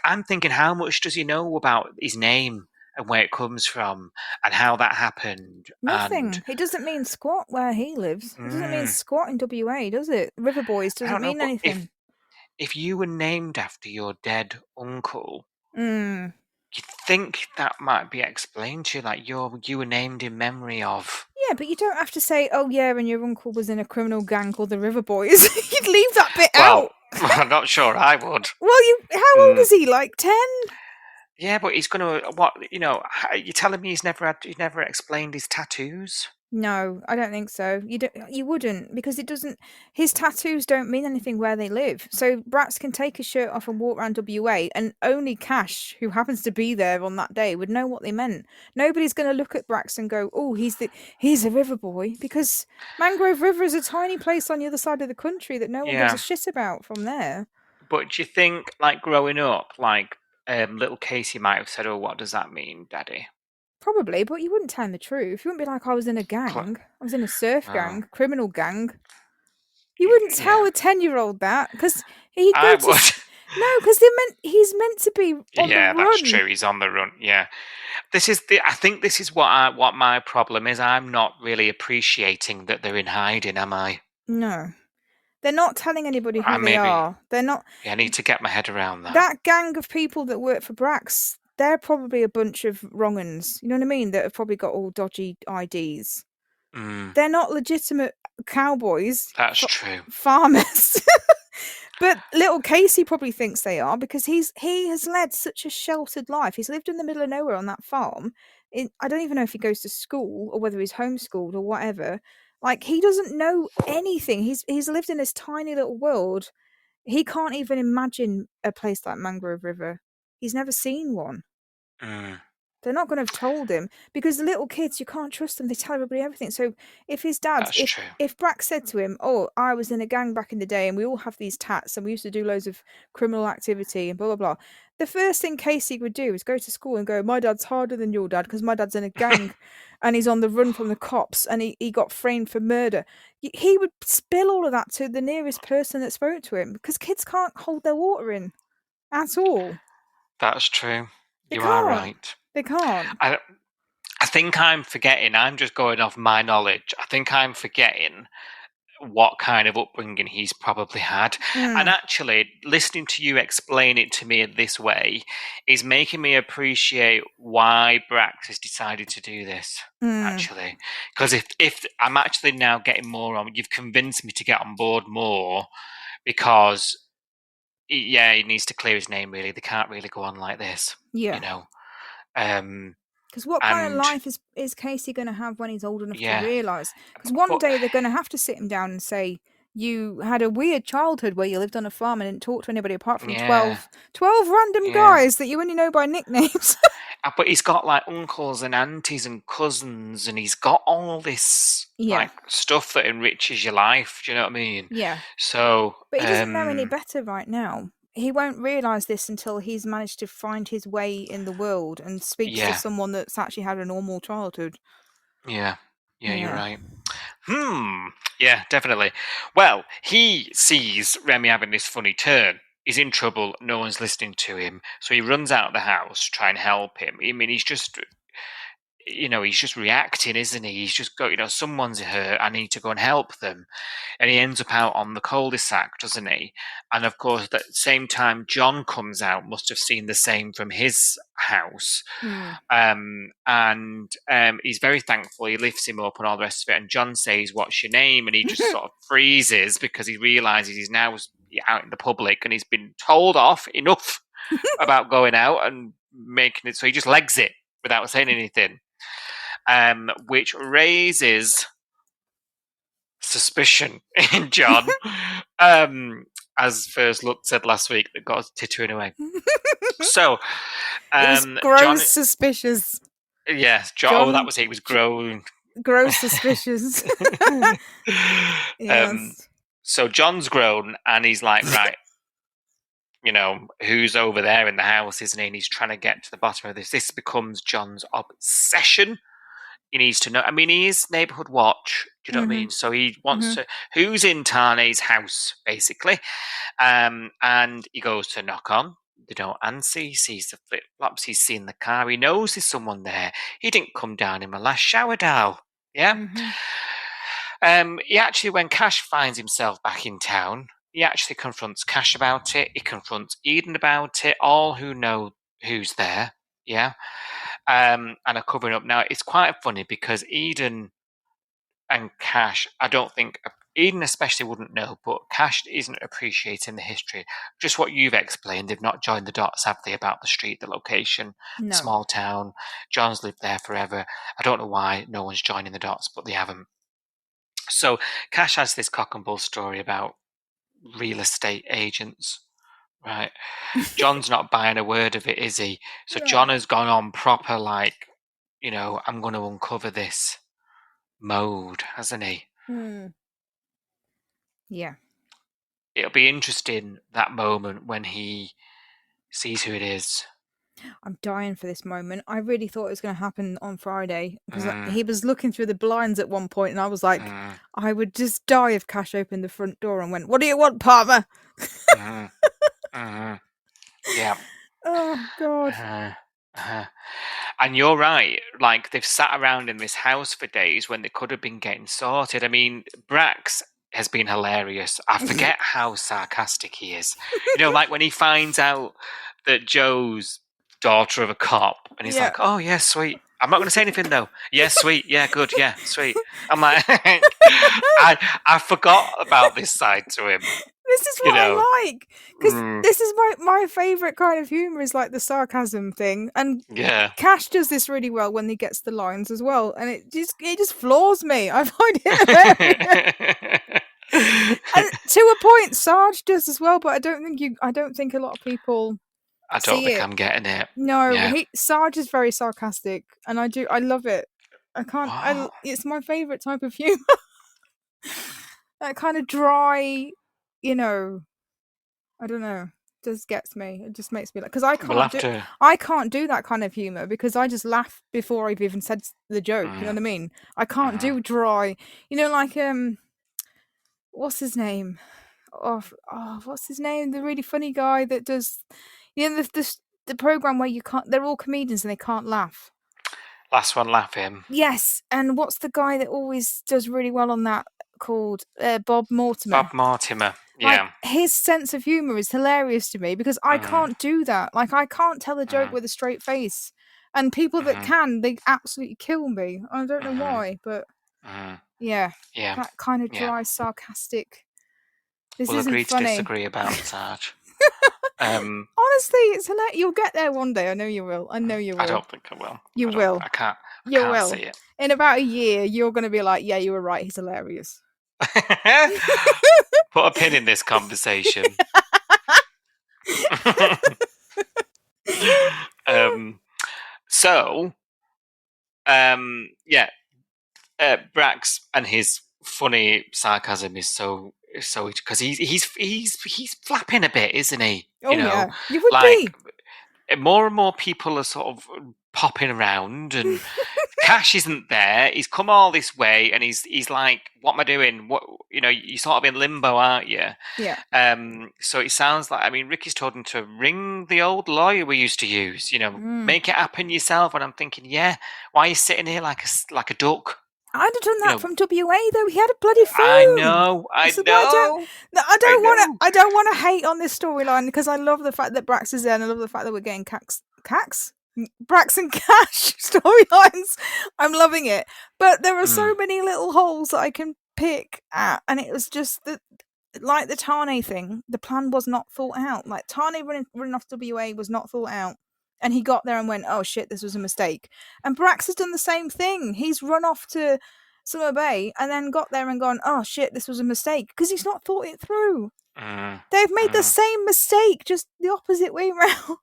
I'm thinking, how much does he know about his name and where it comes from and how that happened? Nothing. It doesn't mean squat where he lives. It doesn't mean squat in WA, does it? River Boys doesn't mean anything. If you were named after your dead uncle, you'd think that might be explained to you, like you were named in memory of. Yeah, but you don't have to say, oh yeah, and your uncle was in a criminal gang called the River Boys. You'd leave that bit out. I'm not sure I would. Well, how old is he? Like 10? Yeah, but he's gonna what? You're telling me he's never explained his tattoos? No, I don't think so. You wouldn't, because it doesn't. His tattoos don't mean anything where they live. So Brax can take his shirt off and walk around WA, and only Cash, who happens to be there on that day, would know what they meant. Nobody's going to look at Brax and go, "Oh, he's a river boy," because Mangrove River is a tiny place on the other side of the country that no one gives a shit about from there. But do you think, like growing up, like little Casey might have said, "Oh, what does that mean, Daddy?" Probably, but you wouldn't tell him the truth. You wouldn't be like, I was in a gang. I was in a surf gang, criminal gang. You wouldn't tell a 10-year-old that, because he'd go I to... would. No, because he's meant to be on the run. Yeah, that's true. He's on the run. Yeah, I think this is what my problem is. I'm not really appreciating that they're in hiding. Am I? No, they're not telling anybody who they are. They're not. Yeah, I need to get my head around that. That gang of people that work for Brax, they're probably a bunch of wrong-uns. You know what I mean? That have probably got all dodgy IDs. They're not legitimate cowboys. That's true. Farmers. But little Casey probably thinks they are, because he has led such a sheltered life. He's lived in the middle of nowhere on that farm. I don't even know if he goes to school or whether he's homeschooled or whatever. Like, he doesn't know anything. He's lived in this tiny little world. He can't even imagine a place like Mangrove River. He's never seen one. They're not going to have told him, because the little kids, you can't trust them. They tell everybody everything. So if his dad, if Brax said to him, "Oh, I was in a gang back in the day and we all have these tats and we used to do loads of criminal activity and blah, blah, blah," the first thing Casey would do is go to school and go, "My dad's harder than your dad because my dad's in a gang and he's on the run from the cops and he got framed for murder." He would spill all of that to the nearest person that spoke to him, because kids can't hold their water in at all. That's true. You are right. They can't. I think I'm forgetting. I'm just going off my knowledge. I think I'm forgetting what kind of upbringing he's probably had. And actually, listening to you explain it to me this way is making me appreciate why Brax has decided to do this, actually. Because if I'm actually now getting more on, you've convinced me to get on board more, because, he needs to clear his name, really. They can't really go on like this, Because what kind of life is Casey going to have when he's old enough to realise? Because one day they're going to have to sit him down and say, "You had a weird childhood where you lived on a farm and didn't talk to anybody apart from 12 random guys that you only know by nicknames." But he's got like uncles and aunties and cousins, and he's got all this Yeah. like stuff that enriches your life. Do you know what I mean? Yeah. So, But he doesn't know any better right now. He won't realise this until he's managed to find his way in the world and speaks to Yeah. someone that's actually had a normal childhood. Yeah, you're Yeah. right. Yeah, definitely. Well, he sees Remy having this funny turn. He's in trouble. No one's listening to him, so he runs out of the house to try and help him. I mean, he's just reacting, isn't he? He's just got, someone's hurt. I need to go and help them. And he ends up out on the cul-de-sac, doesn't he? And of course, at the same time, John comes out, must have seen the same from his house. And he's very thankful. He lifts him up and all the rest of it. And John says, "What's your name?" And he just sort of freezes because he realizes he's now out in the public and he's been told off enough about going out and making it. So he just legs it without saying anything. Which raises suspicion in John, as First Look said last week, that got us tittering away. So, He's gross suspicious. Yes, John. Oh, that was it. He was grown. Gross suspicious. Yes. So John's grown, and he's like, right, who's over there in the house, isn't he? And he's trying to get to the bottom of this. This becomes John's obsession. He needs to know. I mean, he is neighborhood watch. Do you know what I mean? So he wants to. Who's in Tane's house, basically? And he goes to knock on. They don't answer. He sees the flip flops. He's seen the car. He knows there's someone there. He didn't come down in my last shower, doll. Yeah. He actually, when Cash finds himself back in town, he actually confronts Cash about it. He confronts Eden about it. All who know who's there. Yeah. And are covering up. Now, it's quite funny because Eden and Cash, I don't think, Eden especially wouldn't know, but Cash isn't appreciating the history. Just what you've explained, they've not joined the dots, have they, about the street, the location, small town. John's lived there forever. I don't know why no one's joining the dots, but they haven't. So Cash has this cock and bull story about real estate agents. Right. John's not buying a word of it, is he? So John has gone on proper, like, I'm going to uncover this mode, hasn't he? Yeah. It'll be interesting, that moment when he sees who it is. I'm dying for this moment. I really thought it was going to happen on Friday because he was looking through the blinds at one point and I was like, I would just die if Cash opened the front door and went, "What do you want, Palmer?" Yeah. Oh, God. And you're right. Like, they've sat around in this house for days when they could have been getting sorted. I mean, Brax has been hilarious. I forget how sarcastic he is. Like when he finds out that Joe's daughter of a cop, and he's like, "Oh, yeah, sweet. I'm not going to say anything, though. Yeah, sweet. Yeah, good. Yeah, sweet." I'm like, I forgot about this side to him. This is what I like, because this is my favourite kind of humour, is like the sarcasm thing, and Cash does this really well when he gets the lines as well, and it just floors me. I find it hilarious. And to a point, Sarge does as well, but I don't think a lot of people. I don't think I'm getting it. No, Sarge is very sarcastic, and I love it. It's my favourite type of humour. That kind of dry. I don't know. Just gets me. It just makes me like, because I can't do that kind of humor because I just laugh before I've even said the joke. You know what I mean? I can't do dry. Like what's his name? What's his name? The really funny guy that does, the program where you can't. They're all comedians and they can't laugh. Last one laughing. Yes, and what's the guy that always does really well on that? Called Bob Mortimer. Bob Mortimer. Yeah. Like, his sense of humour is hilarious to me because I can't do that. Like, I can't tell a joke with a straight face. And people that can, they absolutely kill me. I don't know why, but yeah. That kind of dry, sarcastic. This isn't agree funny. To disagree about Sarge. Honestly, it's hilarious. You'll get there one day. I know you will. I don't think I will. You will. I can't see it. In about a year, you're going to be like, yeah, you were right. He's hilarious. Put a pin in this conversation. So, Brax and his funny sarcasm is so because he's flapping a bit, isn't he? Oh yeah, you would like be. more and more people are sort of popping around, and Cash isn't there. He's come all this way, and he's like, "What am I doing? What you're sort of in limbo, aren't you?" Yeah. So it sounds like Ricky's told him to ring the old lawyer we used to use. Make it happen yourself. And I'm thinking, yeah, why are you sitting here like a duck? I'd have done that from WA though. He had a bloody phone. I know. I don't want to hate on this storyline because I love the fact that Brax is there, and I love the fact that we're getting Brax and Cash storylines. I'm loving it, but there are so many little holes that I can pick at, and it was just that, like the Tane thing, the plan was not thought out. Like Tane running off WA was not thought out. And he got there and went, oh shit, this was a mistake. And Brax has done the same thing. He's run off to Summer Bay and then got there and gone, oh shit, this was a mistake. Because he's not thought it through. They've made the same mistake, just the opposite way round.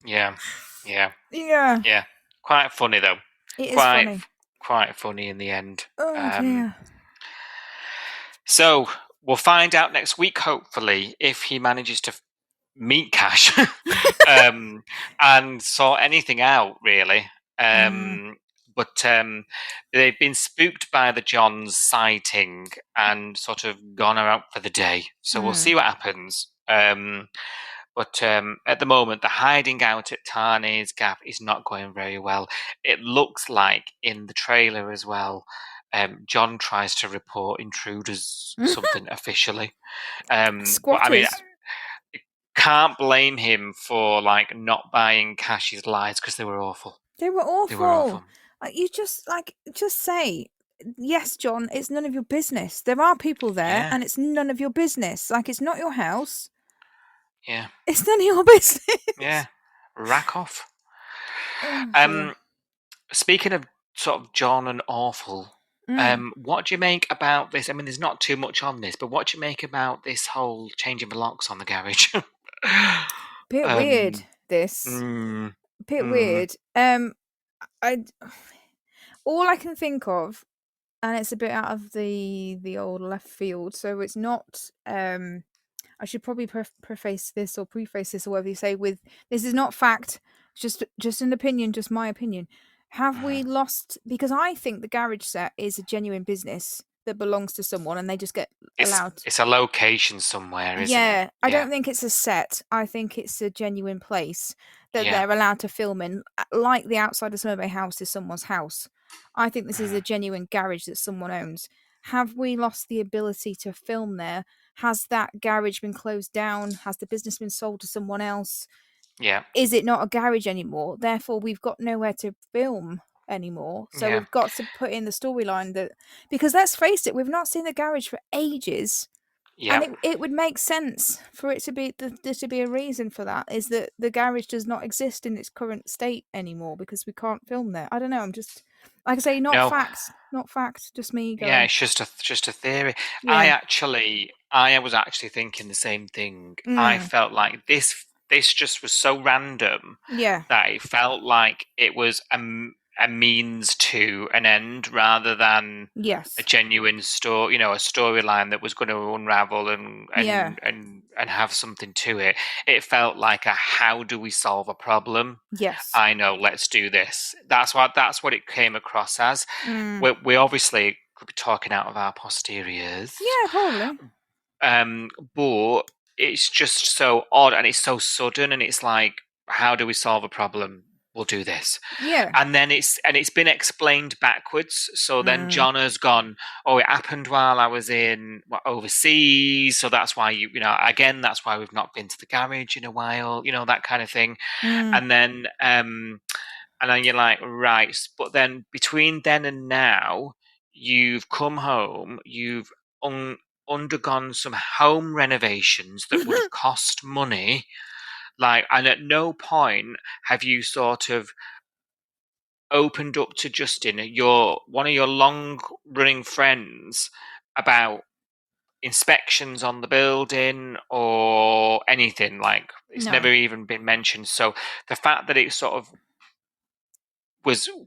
Yeah. Quite funny though. It is funny. Quite funny in the end. Oh dear. So we'll find out next week, hopefully, if he manages to meet Cash and sort anything out, really. But they've been spooked by the Johns sighting and sort of gone out for the day. So we'll see what happens. But at the moment, the hiding out at Tane's Gap is not going very well. It looks like in the trailer as well, John tries to report intruders something officially. Squatters. Can't blame him for not buying Cash's lies because they were awful. They were awful. You just say, yes, John, it's none of your business. There are people there and it's none of your business. It's not your house. Yeah. It's none of your business. Yeah. Rack off. Oh, speaking of sort of John and awful, what do you make about this? I mean, there's not too much on this, but what do you make about this whole changing the locks on the garage? Bit weird, this. Bit weird. All I can think of, and it's a bit out of the old left field, so it's not. I should probably preface this or whatever you say with this is not fact, just an opinion, just my opinion. Have we lost? Because I think the garage set is a genuine business that belongs to someone, and they just get allowed. It's a location somewhere, isn't it? I don't think it's a set. I think it's a genuine place that they're allowed to film in, like the outside of Summer Bay House is someone's house. I think this is a genuine garage that someone owns. Have we lost the ability to film there? Has that garage been closed down? Has the business been sold to someone else? Yeah. Is it not a garage anymore? Therefore, we've got nowhere to film anymore. So we've got to put in the storyline that, because let's face it, we've not seen the garage for ages. Yeah. And it would make sense for it to be there to be a reason for that, is that the garage does not exist in its current state anymore because we can't film there. I don't know. I'm just, like I say, not fact, just me going. Yeah, it's just a theory. Yeah. I was actually thinking the same thing. I felt like this just was so random that it felt like it was a means to an end rather than a genuine story, a storyline that was going to unravel and have something to it. It felt like a how do we solve a problem? Yes. I know, let's do this. That's what it came across as. We obviously could be talking out of our posteriors. Yeah, probably. But it's just so odd and it's so sudden, and it's like, how do we solve a problem? We'll do this. Yeah. And then it's been explained backwards. So then John has gone, oh, it happened while I was overseas. So that's why that's why we've not been to the garage in a while, that kind of thing. And then you're like, right. But then between then and now, you've come home, you've undergone some home renovations that would have cost money. And at no point have you sort of opened up to Justin, one of your long-running friends, about inspections on the building or anything. It's never even been mentioned. So the fact that it's sort of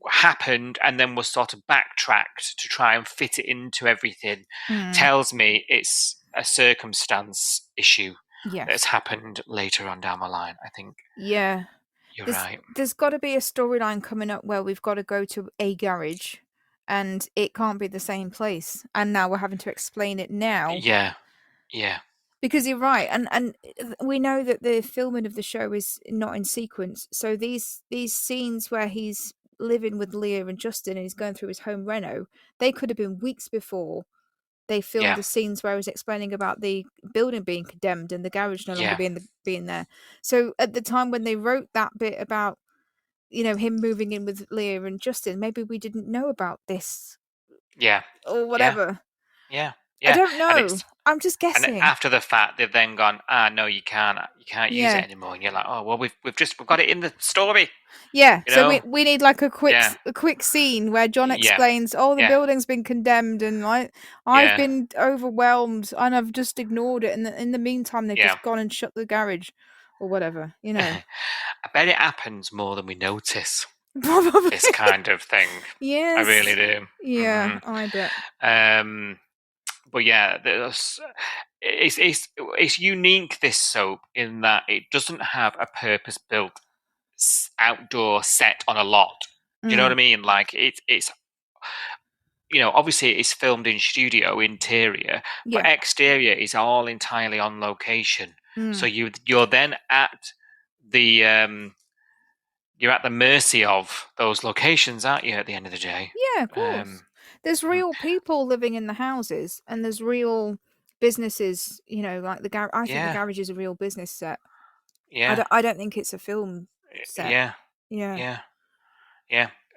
happened and then was sort of backtracked to try and fit it into everything tells me it's a circumstance issue that's happened later on down the line. I think Yeah. you're right. There's got to be a storyline coming up where we've got to go to a garage and it can't be the same place. And now we're having to explain it now. Yeah. Because you're right, and we know that the filming of the show is not in sequence. So these scenes where he's living with Leah and Justin and he's going through his home reno, they could have been weeks before they filmed the scenes where he was explaining about the building being condemned and the garage no longer being there. So at the time when they wrote that bit about, you know, him moving in with Leah and Justin, maybe we didn't know about this. Yeah. Or whatever. Yeah. I don't know. I'm just guessing. And after the fact, they've then gone, no, you can't use it anymore. And you're like, oh well, we've got it in the story. Yeah, you so know? we need like a quick scene where John explains, the building's been condemned and I've been overwhelmed and I've just ignored it. And in the meantime, they've just gone and shut the garage or whatever, you know. I bet it happens more than we notice. Probably. This kind of thing. Yes. I really do. Yeah, I bet. But yeah, it's unique, this soap, in that it doesn't have a purpose-built outdoor set on a lot. Do you know what I mean? Like it's you know, obviously it's filmed in studio interior, but exterior is all entirely on location. So you're then at the you're at the mercy of those locations, aren't you, at the end of the day? Yeah, of course. There's real people living in the houses and there's real businesses, you know, like the garage. I think the garage is a real business set. Yeah. I don't think it's a film set. Yeah.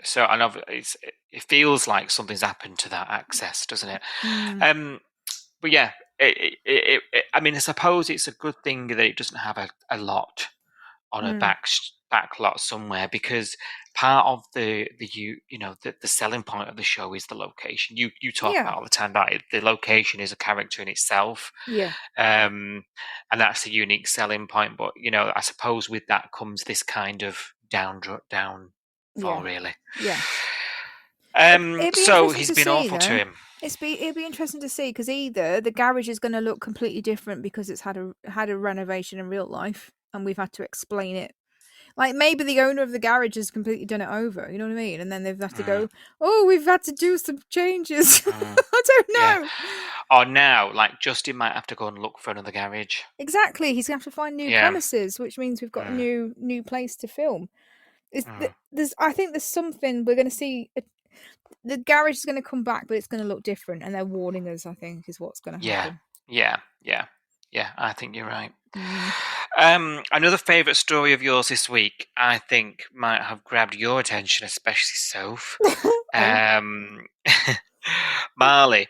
So, and it feels like something's happened to that access, doesn't it? But yeah, I mean, I suppose it's a good thing that it doesn't have a lot on a back lot somewhere, because part of the selling point of the show is the location. You talk about all the time that the location is a character in itself. And that's a unique selling point. But you know, I suppose with that comes this kind of downfall, really. So he's been awful to him. It'd be interesting to see, because either the garage is going to look completely different because it's had a renovation in real life and we've had to explain it. Like maybe the owner of the garage has completely done it over, you know what I mean? And then they've had to go, we've had to do some changes. I don't know. Or now, like Justin might have to go and look for another garage. Exactly. He's going to have to find new premises, which means we've got a new place to film. I think there's something we're going to see. The garage is going to come back, but it's going to look different. And they're warning us, I think, is what's going to happen. Yeah, I think you're right. Another favourite story of yours this week, I think, might have grabbed your attention, especially Soph. Marley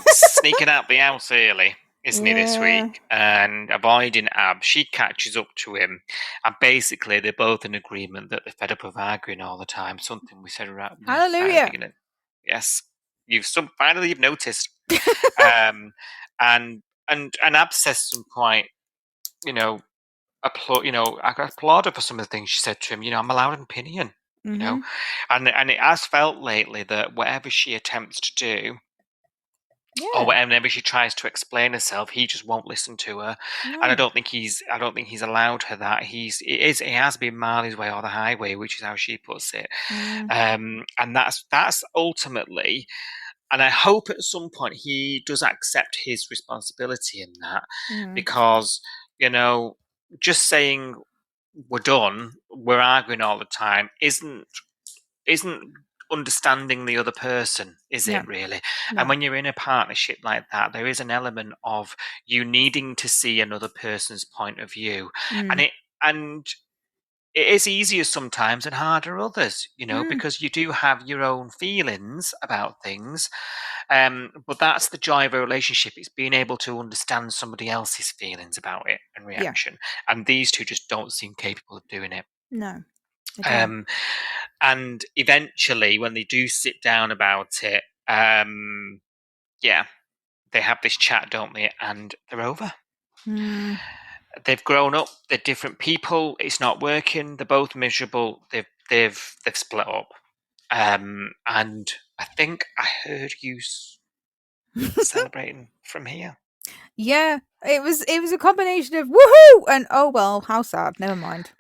sneaking out the house early, isn't he, this week, and avoiding Ab. She catches up to him, and basically they're both in agreement that they're fed up of arguing all the time. Something we said around. Hallelujah. Yes, finally you've noticed. And Ab says some quite, I applaud her for some of the things she said to him. You know, I'm allowed an opinion. You know, and it has felt lately that whatever she attempts to do, or whenever she tries to explain herself, he just won't listen to her. And I don't think he's allowed her that. He has been Marley's way or the highway, which is how she puts it. And that's ultimately. And I hope at some point he does accept his responsibility in that, because, you know, just saying we're done, we're arguing all the time, isn't understanding the other person, is it really? No. And when you're in a partnership like that, there is an element of you needing to see another person's point of view, and it is easier sometimes and harder others, you know, because you do have your own feelings about things. But that's the joy of a relationship. It's being able to understand somebody else's feelings about it and reaction. And these two just don't seem capable of doing it. No. And eventually, when they do sit down about it, they have this chat, don't they? And they're over. They've grown up. They're different people. It's not working. They're both miserable. They've split up. And I think I heard you celebrating from here. Yeah, it was a combination of woohoo and oh well, how sad. Never mind.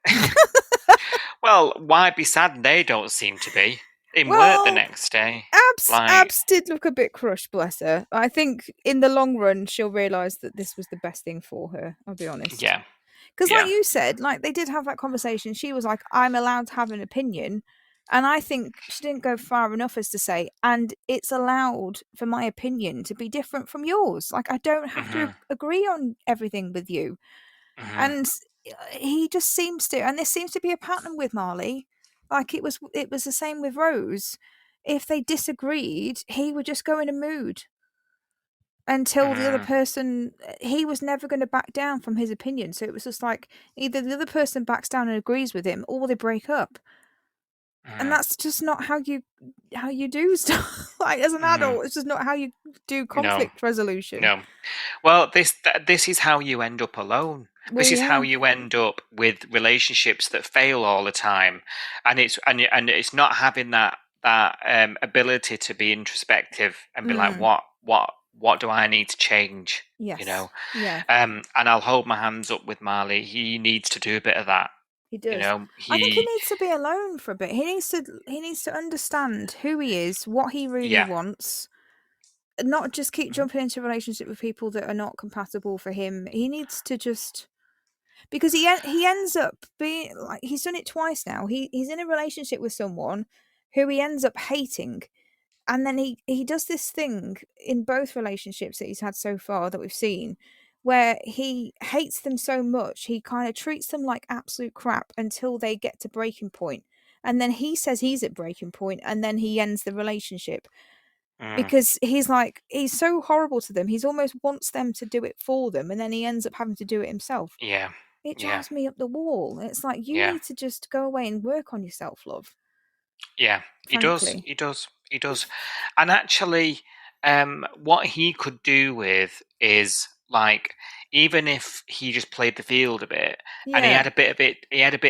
Well, why be sad? They don't seem to be. In work the Well, next day. Abs did look a bit crushed, bless her. I think in the long run she'll realise that this was the best thing for her, I'll be honest. Yeah. Because Yeah. like you said, like they did have that conversation. She was like, I'm allowed to have an opinion. And I think she didn't go far enough as to say, and it's allowed for my opinion to be different from yours. Like I don't have to agree on everything with you. And he just seems to, and this seems to be a pattern with Marley. Like it was the same with Rose. If they disagreed, he would just go in a mood until the other person, he was never going to back down from his opinion. So it was just like either the other person backs down and agrees with him, or they break up. And that's just not how you do stuff. Like as an adult, it's just not how you do conflict resolution. No. Well, this is how you end up alone. Well, This is how yeah. you end up with relationships that fail all the time, and it's not having that ability to be introspective and be like, what do I need to change? Yes. You know. Yeah. And I'll hold my hands up with Marley. He needs to do a bit of that. He does. You know, I think he needs to be alone for a bit. He needs to understand who he is, what he really wants. Not just keep jumping into a relationship with people that are not compatible for him. He needs to just, because he ends up being like, he's done it twice now. He's in a relationship with someone who he ends up hating, and then he does this thing in both relationships that he's had so far that we've seen, where he hates them so much he kind of treats them like absolute crap until they get to breaking point, and then he says he's at breaking point, and then he ends the relationship. Because he's so horrible to them. He's almost wants them to do it for them, and then he ends up having to do it himself. Yeah. It drives me up the wall. It's like, you need to just go away and work on yourself, love. Yeah, he does. Frankly. He does. And actually, what he could do with is like, even if he just played the field a bit, and he had a bit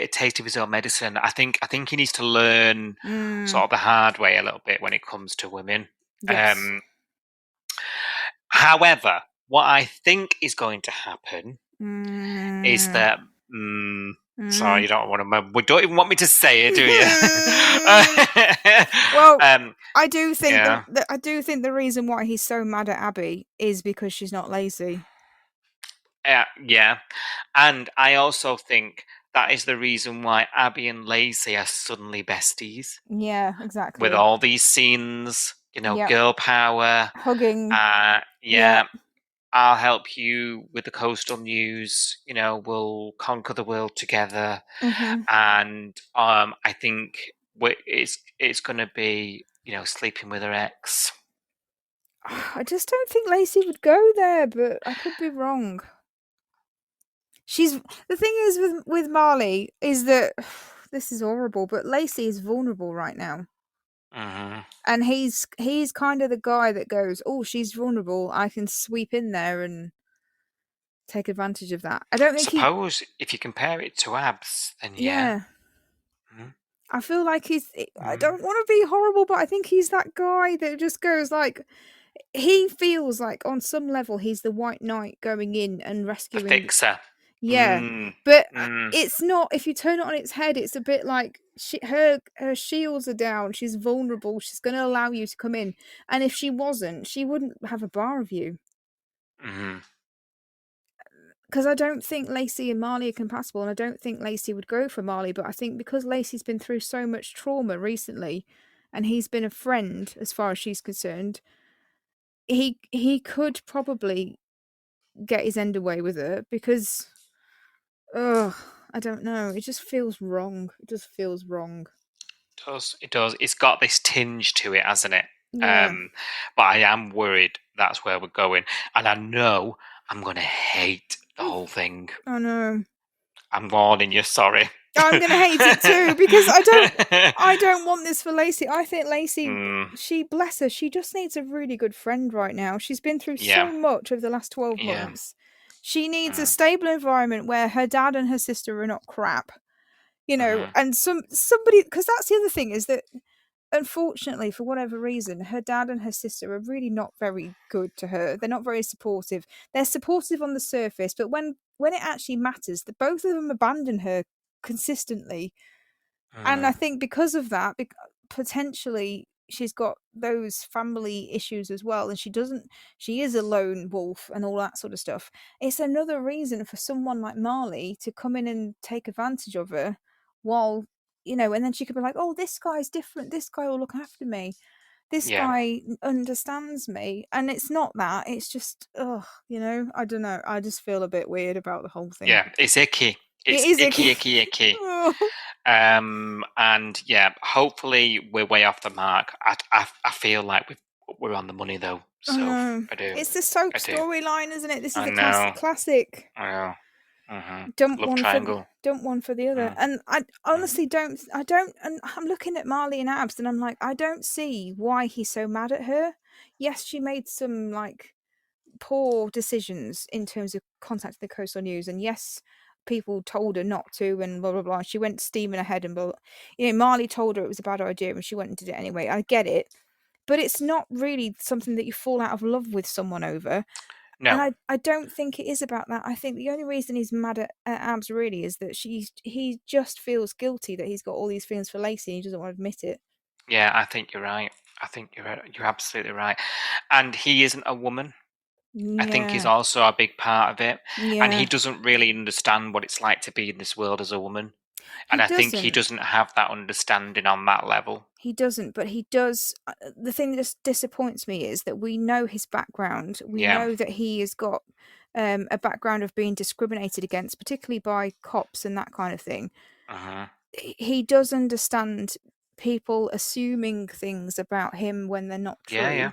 of taste of his own medicine. I think he needs to learn sort of the hard way a little bit when it comes to women. Yes. However, what I think is going to happen is that. Sorry, you don't want to. Don't even want me to say it, do you? Well, I do think the reason why he's so mad at Abby is because she's not lazy. Yeah, and I also think that is the reason why Abby and Lacey are suddenly besties. Yeah, exactly. With all these scenes, girl power, hugging. I'll help you with the coastal news. We'll conquer the world together. And I think it's going to be, sleeping with her ex. I just don't think Lacey would go there, but I could be wrong. The thing is with Marley is that this is horrible, but Lacey is vulnerable right now. And he's kind of the guy that goes, oh, she's vulnerable, I can sweep in there and take advantage of that. I don't think suppose if you compare it to Abs, then I feel like I don't want to be horrible, but I think he's that guy that just goes like, he feels like on some level he's the white knight going in and rescuing. A fixer. But it's not. If you turn it on its head, it's a bit like her shields are down. She's vulnerable. She's going to allow you to come in. And if she wasn't, she wouldn't have a bar of you. Because I don't think Lacey and Marley are compatible, and I don't think Lacey would go for Marley. But I think because Lacey's been through so much trauma recently, and he's been a friend as far as she's concerned, he could probably get his end away with her because. Ugh, I don't know. It just feels wrong. It just feels wrong. It does. It's got this tinge to it, hasn't it? Yeah. But I am worried that's where we're going. And I know I'm going to hate the whole thing. I know. I'm warning you, sorry. I'm going to hate it too because I don't want this for Lacey. I think Lacey, she, bless her, she just needs a really good friend right now. She's been through so much over the last 12 months. She needs a stable environment where her dad and her sister are not crap, and somebody, because that's the other thing is that unfortunately, for whatever reason, her dad and her sister are really not very good to her. They're not very supportive. They're supportive on the surface, but when it actually matters, the both of them abandon her consistently. And I think because of that, potentially she's got those family issues as well, and she is a lone wolf and all that sort of stuff. It's another reason for someone like Marley to come in and take advantage of her while, and then she could be like, oh, this guy's different, this guy will look after me, this guy understands me. And it's not that, it's just I don't know, I just feel a bit weird about the whole thing. Yeah, it's icky. It's It is icky. And yeah, hopefully we're way off the mark. I feel like we're on the money though. So I do. It's the soap I do. storyline, isn't it? This is I the know. classic. I know. Mm-hmm. Dump Love one triangle. for the other. And I honestly don't. And I'm looking at Marley and Abs, and I'm like, I don't see why he's so mad at her. Yes, she made some like poor decisions in terms of contacting the Coastal News, and yes, people told her not to, and blah blah blah. She went steaming ahead, and Marley told her it was a bad idea, and she went and did it anyway. I get it, but it's not really something that you fall out of love with someone over. No. And I don't think it is about that. I think the only reason he's mad at Abs really is that he just feels guilty that he's got all these feelings for Lacey and he doesn't want to admit it. Yeah, I think you're right. I think you're absolutely right. And he isn't a woman. I think he's also a big part of it. Yeah. And he doesn't really understand what it's like to be in this world as a woman. And I think he doesn't have that understanding on that level. He doesn't, but he does. The thing that just disappoints me is that we know his background. We know that he has got a background of being discriminated against, particularly by cops and that kind of thing. He does understand people assuming things about him when they're not true.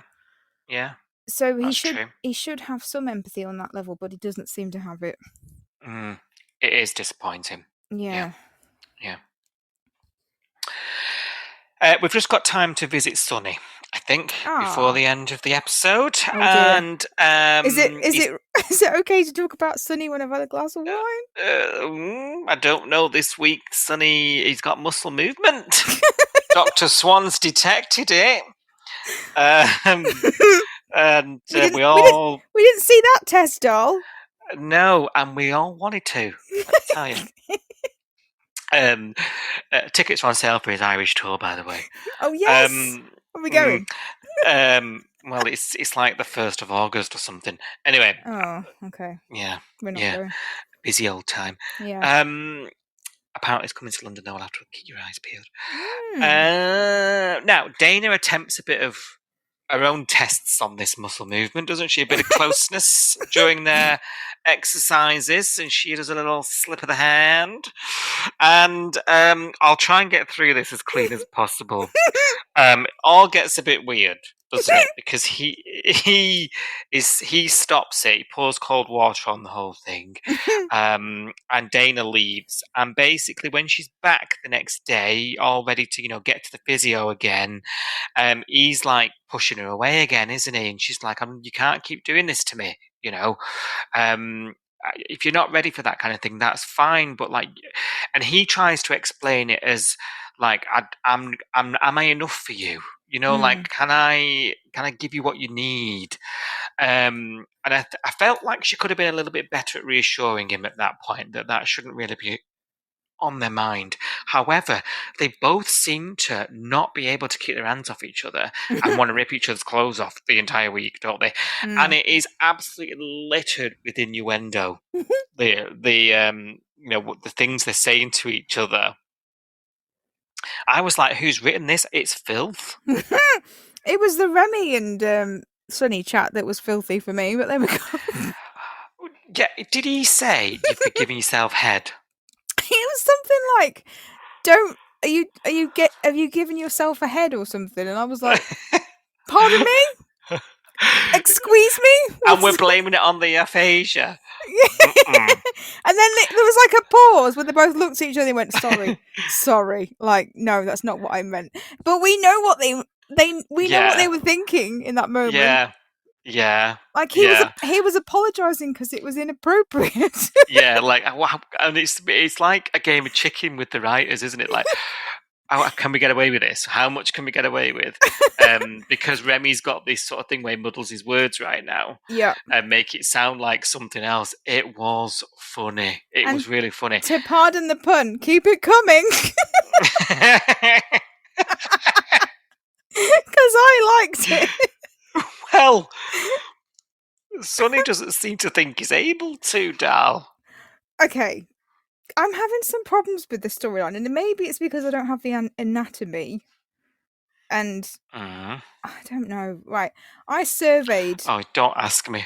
Yeah. So he should have some empathy on that level, but he doesn't seem to have it. It is disappointing. Yeah. We've just got time to visit Sonny, I think, before the end of the episode. Oh, and is it okay to talk about Sonny when I've had a glass of wine? I don't know. This week, Sonny, he's got muscle movement. Dr. Swan's detected it. And we didn't see that test, doll. No, and we all wanted to. Let me tell you. Tickets are on sale for his Irish tour, by the way. Oh yes. Where are we going? Well, it's like the 1st of August or something. Anyway. Oh, okay. Yeah. We're not going. Busy old time. Yeah. Apparently it's coming to London now. I'll have to keep your eyes peeled. Now, Dana attempts a bit of her own tests on this muscle movement, doesn't she? A bit of closeness during their exercises, and she does a little slip of the hand. And I'll try and get through this as clean as possible. All gets a bit weird, doesn't it? Because he stops it. He pours cold water on the whole thing, and Dana leaves. And basically, when she's back the next day, all ready to get to the physio again, he's like pushing her away again, isn't he? And she's like, "You can't keep doing this to me, if you're not ready for that kind of thing, that's fine." But and he tries to explain it as like, am I enough for you? Like, can I give you what you need? And I felt like she could have been a little bit better at reassuring him at that point that shouldn't really be on their mind. However, they both seem to not be able to keep their hands off each other and want to rip each other's clothes off the entire week, don't they? And it is absolutely littered with innuendo. The things they're saying to each other. I was like, who's written this? It's filth. It was the Remy and Sonny chat that was filthy for me, but there we go. Yeah, did he say you've been giving yourself head? It was something like, have you given yourself a head or something? And I was like, pardon me? Excuse me? And we're blaming it on the aphasia. And then there was like a pause where they both looked at each other and went, sorry. Like, no, that's not what I meant. But we know what know what they were thinking in that moment. Yeah. Like he was apologizing because it was inappropriate. Yeah, and it's like a game of chicken with the writers, isn't it? Like, oh, can we get away with this? How much can we get away with? Because Remy's got this sort of thing where he muddles his words right now Yeah. and make it sound like something else. It was funny. It And was really funny. To pardon the pun, keep it coming. Because I liked it. Well, Sonny doesn't seem to think he's able to, Dal. Okay. I'm having some problems with the storyline, and maybe it's because I don't have the anatomy. And I don't know. Right. I surveyed Oh, don't ask me.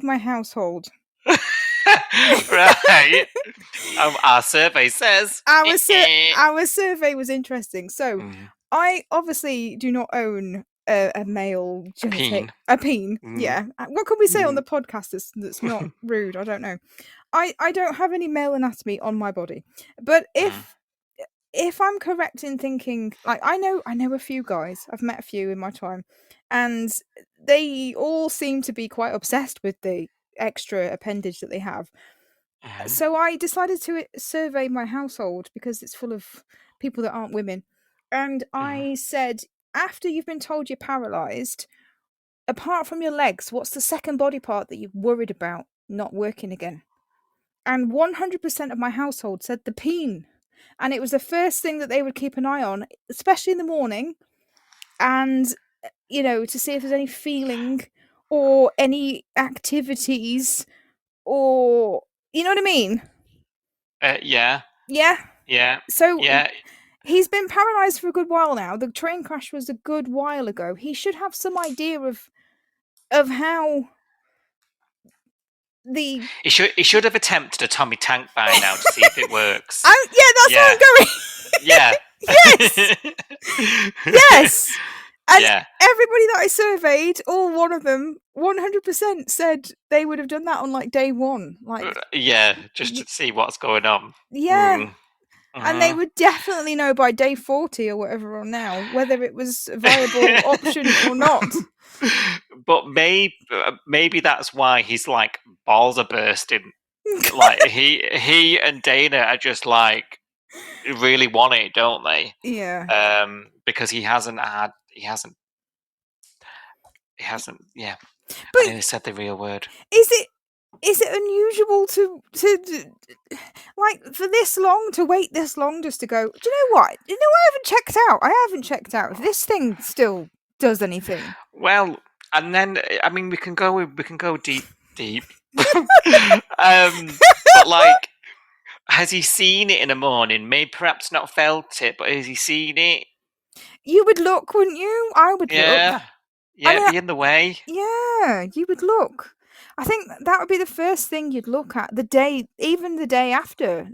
my household. Right. Our survey says. Our survey was interesting. So I obviously do not own a male genital. A peen. Yeah. What can we say on the podcast that's not rude? I don't know. I don't have any male anatomy on my body. But if I'm correct in thinking, like, I know a few guys. I've met a few in my time, and they all seem to be quite obsessed with the extra appendage that they have. So I decided to survey my household because it's full of people that aren't women. And I said, after you've been told you're paralyzed, apart from your legs, what's the second body part that you're worried about not working again? And 100% of my household said the peen. And it was the first thing that they would keep an eye on, especially in the morning. And, to see if there's any feeling or any activities or, you know what I mean? Yeah. Yeah. Yeah. So yeah. He's been paralysed for a good while now. The train crash was a good while ago. He should have some idea of how the... He should have attempted a Tommy Tank by now to see if it works. That's where I'm going. Yeah. Yes. Yes. And yeah. Everybody that I surveyed, all one of them, 100% said they would have done that on like day one. Like, just to see what's going on. Yeah. And they would definitely know by day 40 or whatever on now whether it was a viable option or not. But maybe that's why he's like balls are bursting. Like he and Dana are just like really want it, don't they? Yeah. Because he hasn't. Yeah. But I nearly said the real word. Is it unusual to like for this long to wait this long just to go? Do you know what? I haven't checked out if this thing still does anything. Well, and then we can go deep. But like, has he seen it in the morning? Maybe perhaps not felt it, but has he seen it? You would look, wouldn't you? I would look. Yeah, be in the way. Yeah, you would look. I think that would be the first thing you'd look at even the day after.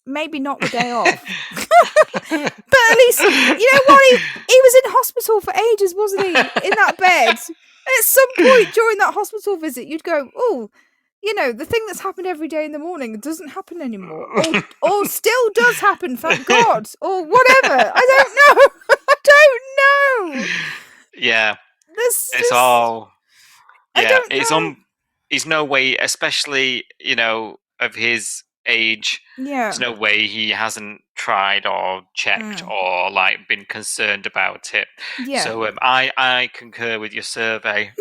Maybe not the day off. But at least, you know what? He was in hospital for ages, wasn't he? In that bed. And at some point during that hospital visit, you'd go, oh, the thing that's happened every day in the morning doesn't happen anymore. Or still does happen, thank God. Or whatever. I don't know. Yeah. It's all... Yeah, I don't know. There's no way, especially, of his age, there's no way he hasn't tried or checked or like been concerned about it. Yeah. So I concur with your survey.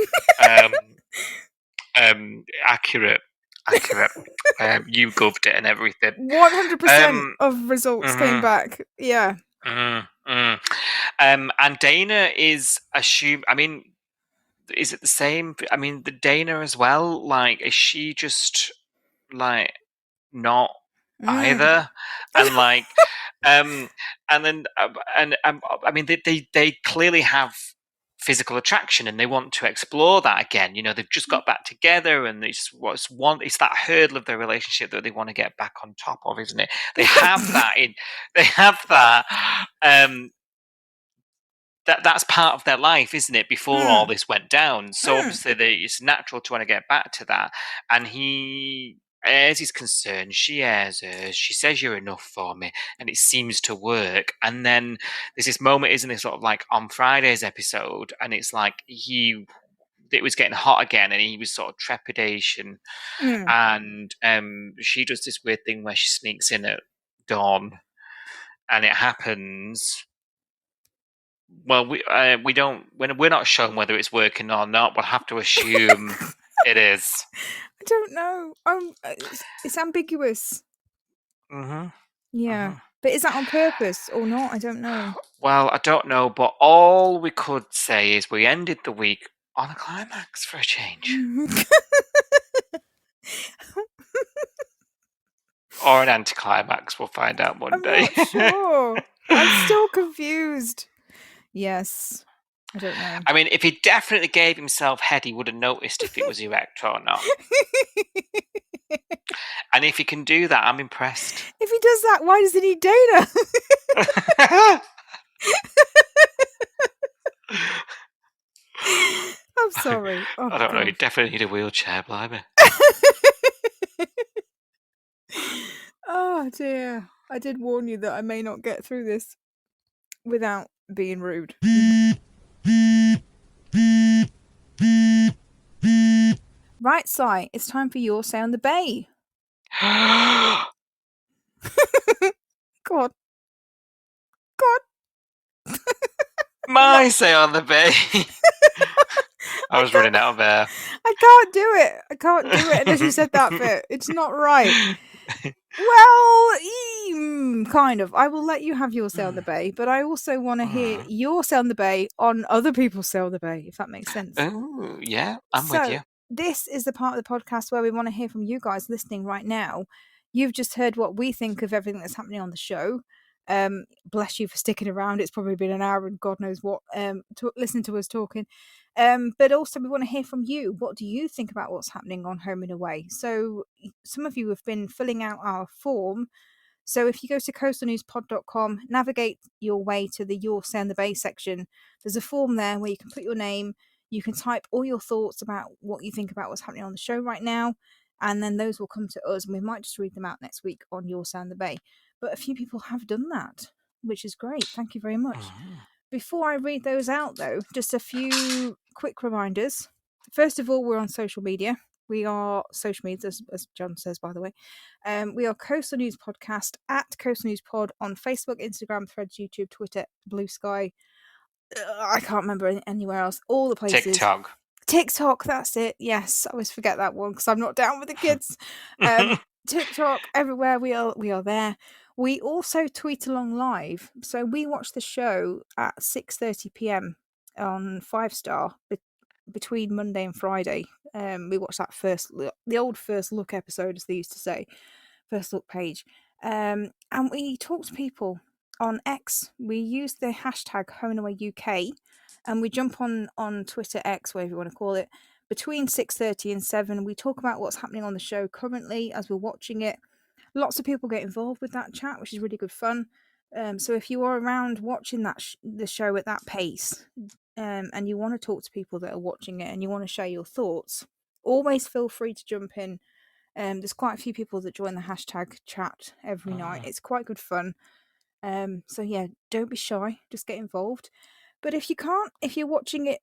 Accurate. You goved it and everything. 100% of results came back. Yeah. And Dana is assumed. Is it the same? The Dana as well. Like, is she just like not either? And like, and then they clearly have physical attraction and they want to explore that again. They've just got back together and it's that hurdle of their relationship that they want to get back on top of, isn't it? They have that that's part of their life, isn't it, before all this went down. So obviously it's natural to want to get back to that. And he airs his concern, she airs hers, she says you're enough for me, and it seems to work. And then there's this moment, isn't it, sort of like on Friday's episode, and it's like it was getting hot again and he was sort of trepidation. And she does this weird thing where she sneaks in at dawn and it happens, well, we don't. When we're not shown whether it's working or not, we'll have to assume it is. I don't know. It's ambiguous. Mm-hmm. Yeah. Mm-hmm. But is that on purpose or not? I don't know. Well, I don't know, but all we could say is we ended the week on a climax for a change. Or an anticlimax, we'll find out one I'm day. not sure. I'm still confused. Yes. I don't know. I mean, if he definitely gave himself head, he would have noticed if it was erect or not. And if he can do that, I'm impressed. If he does that, why does he need Dana? I'm sorry. Oh, I don't know, you God. definitely need a wheelchair, blimey. Oh, dear. I did warn you that I may not get through this without being rude. Right, Si, it's time for your say on the bay. God. My say on the bay. I was running out of air. I can't do it. I can't do it unless you said that bit. It's not right. Well, kind of. I will let you have your say on the bay, but I also want to hear your say on the bay on other people's say on the bay, if that makes sense. Oh, yeah, I'm with you. This is the part of the podcast where we want to hear from you guys listening right now. You've just heard what we think of everything that's happening on the show. Bless you for sticking around. It's probably been an hour and God knows what, listening to us talking. But also we want to hear from you. What do you think about what's happening on Home and Away? So some of you have been filling out our form. So if you go to coastalnewspod.com, navigate your way to the Your Say on the Bay section, there's a form there where you can put your name, you can type all your thoughts about what you think about what's happening on the show right now, and then those will come to us, and we might just read them out next week on Your Say on the Bay. But a few people have done that, which is great. Thank you very much. Before I read those out, though, just a few quick reminders. First of all, we're on social media. We are social media, as John says, by the way. We are Coastal News Podcast at Coastal News Pod on Facebook, Instagram, Threads, YouTube, Twitter, Blue Sky. I can't remember anywhere else. All the places. TikTok, that's it. Yes, I always forget that one because I'm not down with the kids. TikTok, everywhere we are there. We also tweet along live. So we watch the show at 6:30 p.m. on 5-Star between Monday and Friday. We watch that the old first look episode, as they used to say, first look page. And we talk to people on X. We use the hashtag HomeAwayUK, and we jump on Twitter, X, whatever you want to call it, between 6:30 and 7. We talk about what's happening on the show currently as we're watching it. Lots of people get involved with that chat, which is really good fun. So if you are around watching the show at that pace, and you want to talk to people that are watching it and you want to share your thoughts, always feel free to jump in. There's quite a few people that join the hashtag chat every night. It's quite good fun. So yeah, don't be shy, just get involved. But if you can't, if you're watching it,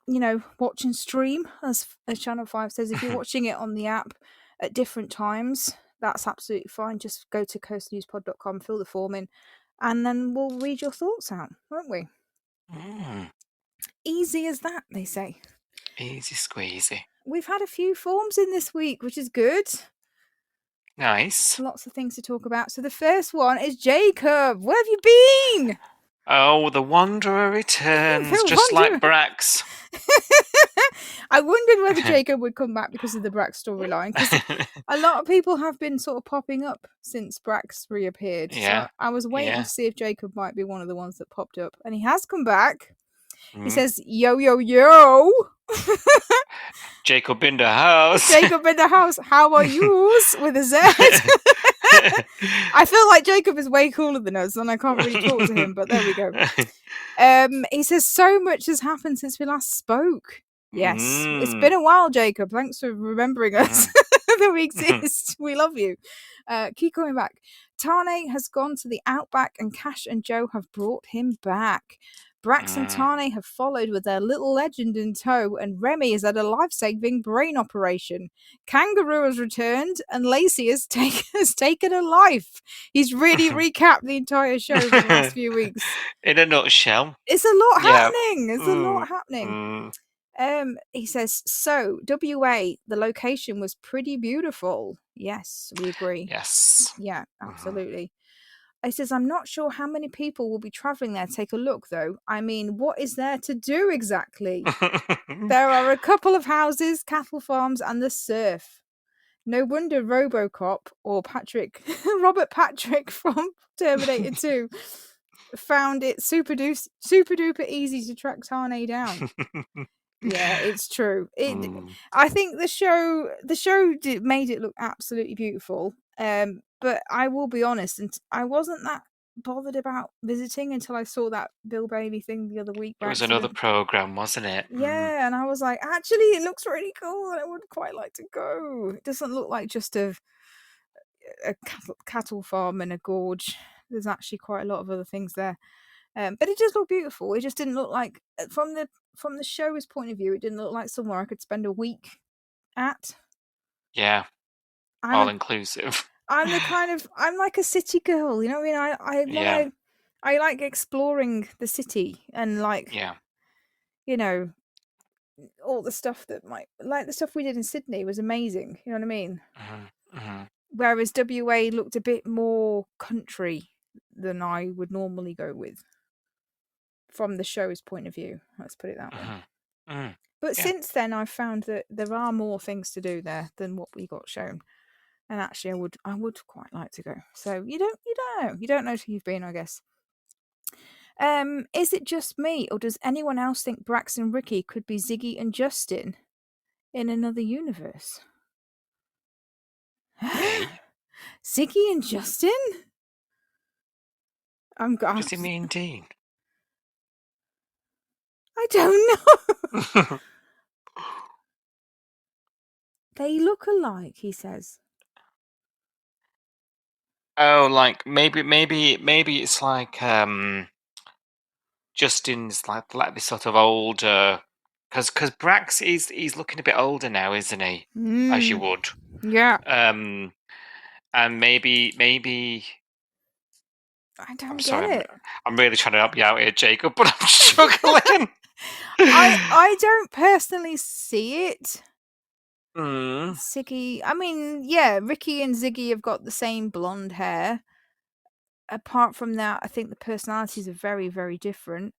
watch and stream, as Channel 5 says, if you're watching it on the app at different times, that's absolutely fine. Just go to coastalnewspod.com, fill the form in, and then we'll read your thoughts out, won't we? Easy as that, they say. Easy squeezy. We've had a few forms in this week, which is good. Nice. Lots of things to talk about. So the first one is Jacob. Where have you been? Oh, the Wanderer returns, just like Brax. I wondered whether Jacob would come back because of the Brax storyline, because a lot of people have been sort of popping up since Brax reappeared. Yeah. So I was waiting to see if Jacob might be one of the ones that popped up, and he has come back. He says, yo, yo, yo. Jacob in the house. Jacob in the house. How are yous? With a Z. I feel like Jacob is way cooler than us, and I can't really talk to him, but there we go. He says, so much has happened since we last spoke. Yes. It's been a while, Jacob. Thanks for remembering us that we exist. We love you. Keep coming back. Tane has gone to the Outback, and Cash and Joe have brought him back. Brax and Tane have followed with their little legend in tow, and Remy has had a life-saving brain operation. Kangaroo has returned, and Lacey has taken a life. He's really recapped the entire show for the last few weeks. In a nutshell. It's a lot Yeah. happening. It's a lot happening. He says, so WA, the location was pretty beautiful. Yes, we agree. Yes. Yeah, absolutely. He says, I'm not sure how many people will be traveling there to take a look, though. I mean, what is there to do exactly? There are a couple of houses, cattle farms, and the surf. No wonder RoboCop or Robert Patrick from Terminator 2 found it super duper easy to track Tane down. Yeah, it's true. I think the show made it look absolutely beautiful. But I will be honest, and I wasn't that bothered about visiting until I saw that Bill Bailey thing the other week. It was another program, wasn't it? Yeah, and I was like, actually, it looks really cool, and I would quite like to go. It doesn't look like just a cattle farm and a gorge. There's actually quite a lot of other things there. But it does look beautiful. It just didn't look like, from the show's point of view, it didn't look like somewhere I could spend a week at. Yeah, all inclusive. I'm like a city girl, you know what I mean? I like exploring the city and you know, all the stuff that the stuff we did in Sydney was amazing. You know what I mean? Whereas WA looked a bit more country than I would normally go with, from the show's point of view. Let's put it that way. But since then, I've found that there are more things to do there than what we got shown, and actually, I would quite like to go. So you don't know till you've been, I guess. Is it just me, or does anyone else think Brax and Ricky could be Ziggy and Justin in another universe? Ziggy and Justin? Does he mean Dean? I don't know. They look alike, he says. Oh, like maybe it's like Justin's like this sort of older, because Brax he's looking a bit older now, isn't he? As you would. Yeah. And maybe I don't get it. I'm really trying to help you out here, Jacob, but I'm struggling. I don't personally see it. Ziggy. I mean, yeah, Ricky and Ziggy have got the same blonde hair. Apart from that, I think the personalities are very, very different.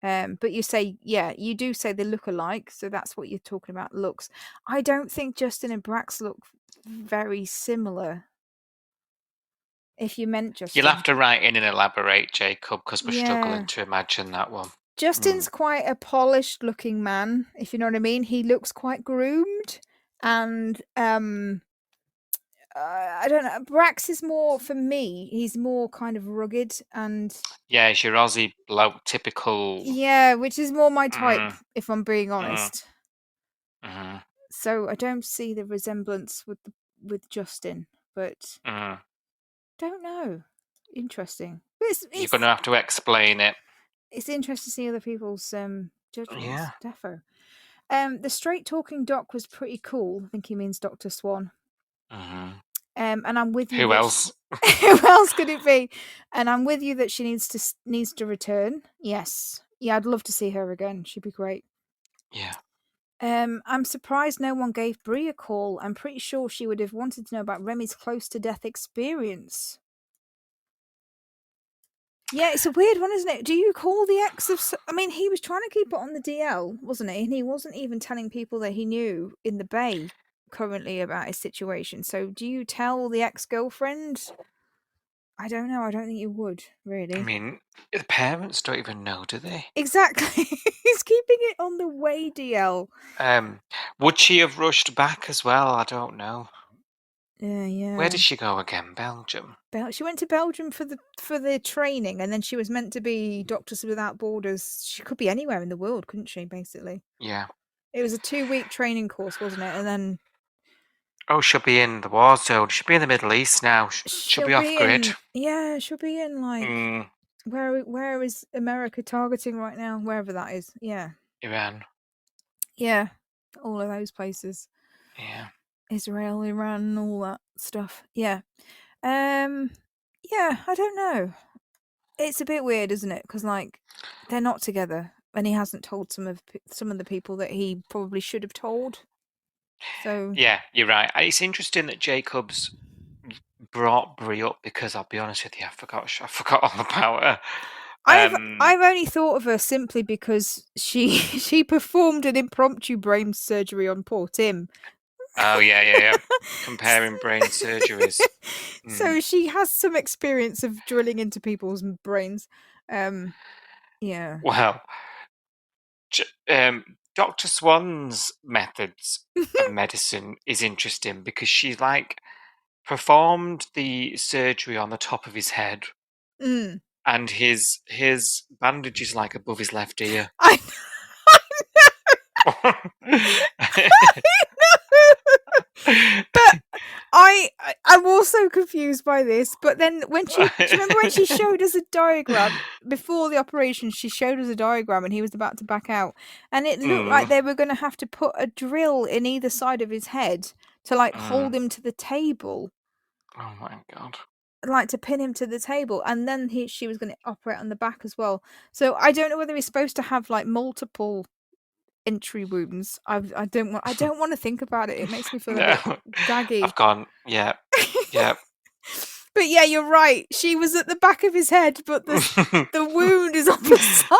But you do say they look alike, so that's what you're talking about, looks. I don't think Justin and Brax look very similar. If you meant Justin. You'll have to write in and elaborate, Jacob, because we're struggling to imagine that one. Justin's quite a polished looking man, if you know what I mean. He looks quite groomed, and I don't know. Brax is more, for me, he's more kind of rugged and... Yeah, he's your Aussie bloke, typical... Yeah, which is more my type, if I'm being honest. So I don't see the resemblance with Justin, but... Don't know. Interesting. You're going to have to explain it. It's interesting to see other people's judgments. Yeah. Defo. The straight talking doc was pretty cool. I think he means Dr. Swan. And I'm with you. Who else? Who else could it be? And I'm with you that she needs to return. Yes. Yeah, I'd love to see her again. She'd be great. Yeah. I'm surprised no one gave Brie a call. I'm pretty sure she would have wanted to know about Remy's close to death experience. Yeah, it's a weird one, isn't it? Do you call the ex of... I mean, he was trying to keep it on the DL, wasn't he? And he wasn't even telling people that he knew in the Bay currently about his situation. So do you tell the ex-girlfriend? I don't know. I don't think you would, really. I mean, the parents don't even know, do they? Exactly. He's keeping it on the way DL. Would she have rushed back as well? I don't know. Yeah. Where did she go again? Belgium? She went to Belgium for the training, and then she was meant to be Doctors Without Borders. She could be anywhere in the world, couldn't she, basically? Yeah. It was a 2-week training course, wasn't it? And then... Oh, she'll be in the war zone. She'll be in the Middle East now. She'll be off grid. Yeah, she'll be in, like... Where is America targeting right now? Wherever that is. Yeah. Iran. Yeah. All of those places. Yeah. Israel, Iran, and all that stuff. Yeah. Yeah, I don't know. It's a bit weird, isn't it? Because like they're not together, and he hasn't told some of the people that he probably should have told. So Yeah, you're right. It's interesting that Jacob's brought Brie up because I'll be honest with you, I forgot all about her. I've only thought of her simply because she performed an impromptu brain surgery on poor Tim. Oh yeah. Comparing brain surgeries. So she has some experience of drilling into people's brains. Yeah. Well, Dr. Swan's methods of medicine is interesting because she like performed the surgery on the top of his head, Mm. and his bandage is like above his left ear. I But I'm also confused by this. But then when do you remember when she showed us a diagram before the operation? She showed us a diagram, and he was about to back out, and it looked like they were going to have to put a drill in either side of his head to like hold him to the table. Oh my god! Like to pin him to the table, and then she was going to operate on the back as well. So I don't know whether he's supposed to have like multiple entry wounds. I don't want to think about it. It makes me feel a bit gaggy. I've gone. Yeah. But yeah, you're right. She was at the back of his head, but the wound is on the side.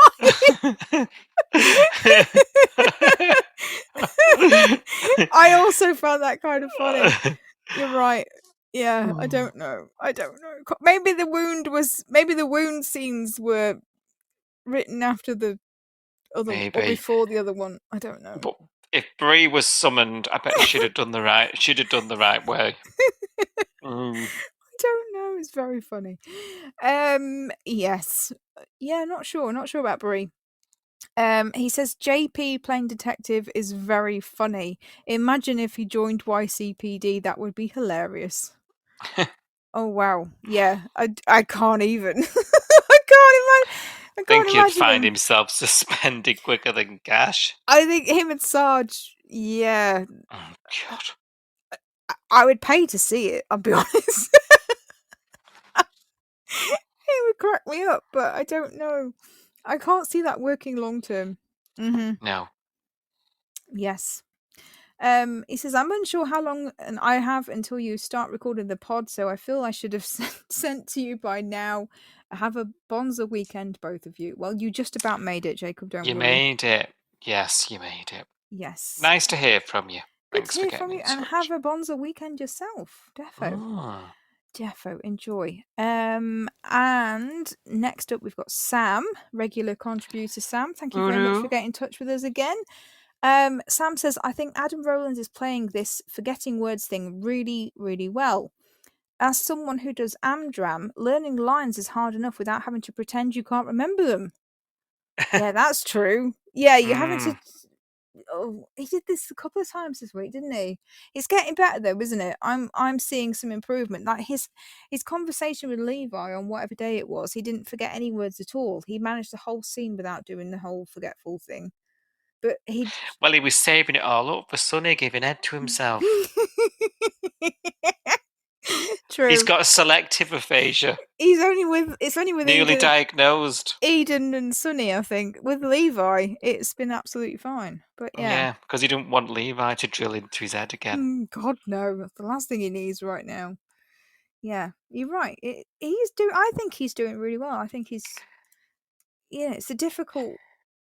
I also found that kind of funny. You're right. Yeah, I don't know. Maybe the wound scenes were written after the other or before the other one. I don't know. But if Brie was summoned, I bet she'd have done the right way. I don't know. It's very funny. Yes. Yeah, not sure about Brie. He says JP playing detective is very funny. Imagine if he joined YCPD, that would be hilarious. Oh wow. Yeah. I can't even. I can't think he'd find himself suspended quicker than Gash. I think him and Sarge, yeah. Oh god. I would pay to see it, I'll be honest. It would crack me up, but I don't know. I can't see that working long term. No. Yes. He says, I'm unsure how long I have until you start recording the pod, so I feel I should have sent to you by now. Have a Bonza weekend, both of you. Well, you just about made it, Jacob, don't worry. You made it. Yes, you made it. Yes. Nice to hear from you. Good Thanks to hear for getting from you, in and touch. have a Bonza weekend yourself. Defo, enjoy. And next up we've got Sam, regular contributor Sam. Thank you very much for getting in touch with us again. Sam says, I think Adam Rowlands is playing this forgetting words thing really, really well. As someone who does Amdram, learning lines is hard enough without having to pretend you can't remember them. Yeah, that's true. Yeah, you're having to... Oh, he did this a couple of times this week, didn't he? It's getting better though, isn't it? I'm seeing some improvement. Like his conversation with Levi on whatever day it was, he didn't forget any words at all. He managed the whole scene without doing the whole forgetful thing. But he was saving it all up for Sonny giving head to himself. True. He's got a selective aphasia. It's only with newly diagnosed. Eden and Sonny, I think. With Levi, it's been absolutely fine. But yeah, because he didn't want Levi to drill into his head again. God no, that's the last thing he needs right now. Yeah, you're right. I think he's doing really well. I think he's. Yeah, it's a difficult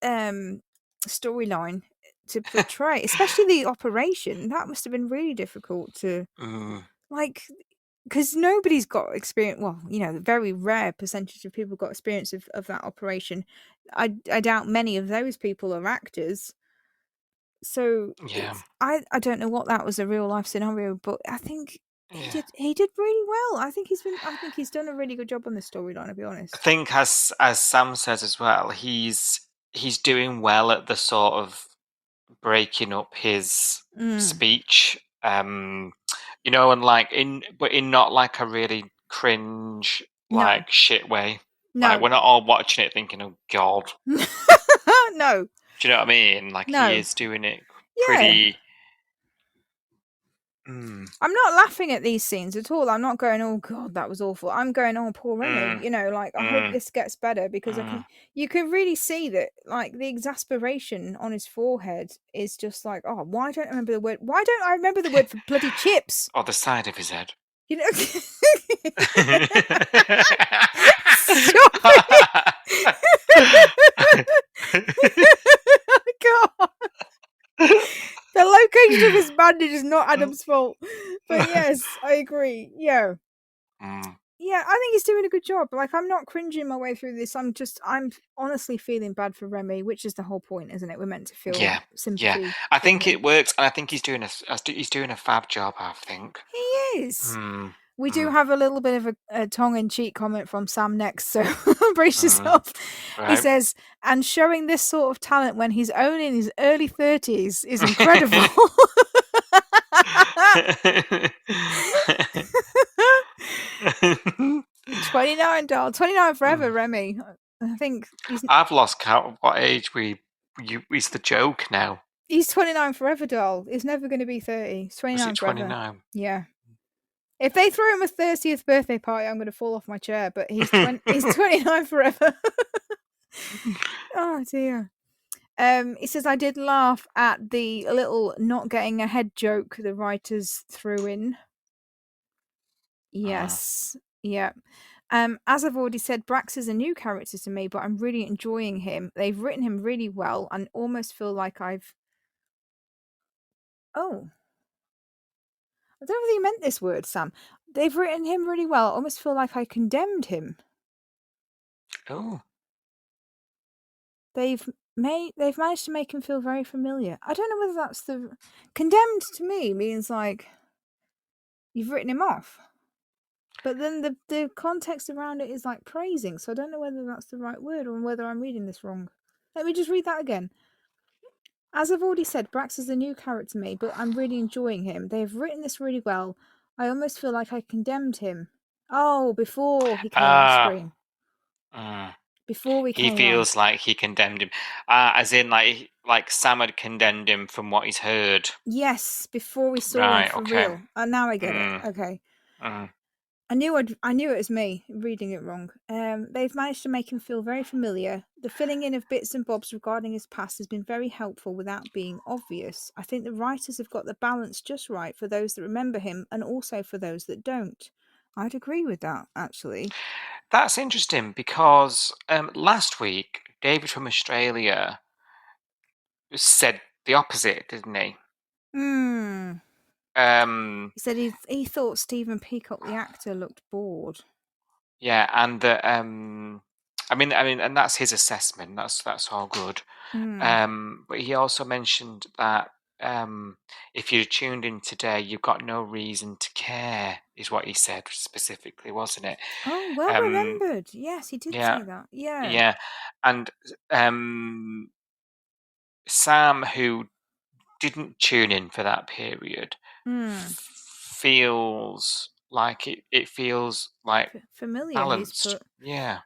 storyline to portray, especially the operation. That must have been really difficult to like. Because nobody's got experience. Well, a very rare percentage of people got experience of that operation. I doubt many of those people are actors. So yeah, I don't know what that was a real life scenario, but I think he did really well. I think he's done a really good job on the storyline. To be honest, I think as Sam says as well, he's doing well at the sort of breaking up his speech. And like in not like a really cringe shit way. No. Like, we're not all watching it thinking, "Oh God." No. Do you know what I mean? Like, No. he is doing it Yeah. pretty. I'm not laughing at these scenes at all. I'm not going, "Oh God, that was awful." I'm going, "Oh, poor Remy." You know, like I hope this gets better because you can really see that, like the exasperation on his forehead is just like, "Oh, why don't I remember the word? Why don't I remember the word for bloody chips?" Or the side of his head. You know. Stop it! God. The location of his bandage is not Adam's fault. But yes, I agree. Yeah. Yeah, I think he's doing a good job. Like, I'm not cringing my way through this. I'm honestly feeling bad for Remy, which is the whole point, isn't it? We're meant to feel sympathy. I for think him. it works, and I think he's doing a fab job. I think He is. We do have a little bit of a tongue-in-cheek comment from Sam next, so brace yourself. He Right. says, "And showing this sort of talent when he's only in his early 30s is incredible." $29, $29 forever, Remy. I think I've lost count of what age he's the joke now. he's 29 forever, doll. He's never going to be 30. He's 29 Was it forever. 29? Yeah. If they throw him a 30th birthday party, I'm going to fall off my chair. But he's 29 forever. Oh dear. He says, "I did laugh at the little not getting ahead joke the writers threw in." Yes. Yeah. As I've already said, Brax is a new character to me, but I'm really enjoying him. They've written him really well and almost feel like I've... Oh. I don't know whether you meant this word, Sam. They've written him really well. I almost feel like I condemned him. Oh. They've managed to make him feel very familiar. I don't know whether that's the... Condemned to me means like you've written him off. But then the context around it is like praising, so I don't know whether that's the right word or whether I'm reading this wrong. Let me just read that again. As I've already said, Brax is a new character to me, but I'm really enjoying him. They have written this really well. I almost feel like I condemned him. Oh, before he came on screen. Before we came He feels like he condemned him. As in, like Sam had condemned him from what he's heard. Yes, before we saw him for real. Now I get it. Okay. I knew it was me reading it wrong. They've managed to make him feel very familiar. The filling in of bits and bobs regarding his past has been very helpful without being obvious. I think the writers have got the balance just right for those that remember him and also for those that don't. I'd agree with that, actually. That's interesting because last week David from Australia said the opposite, didn't he? He said he thought Stephen Peacock, the actor, looked bored. Yeah, and that I mean, and that's his assessment. That's all good. But he also mentioned that if you tuned in today, you've got no reason to care, is what he said specifically, wasn't it? Oh, well remembered. Yes, he did say that. Yeah. Yeah, and Sam, who didn't tune in for that period, feels like it feels like familiar. balanced. Yeah,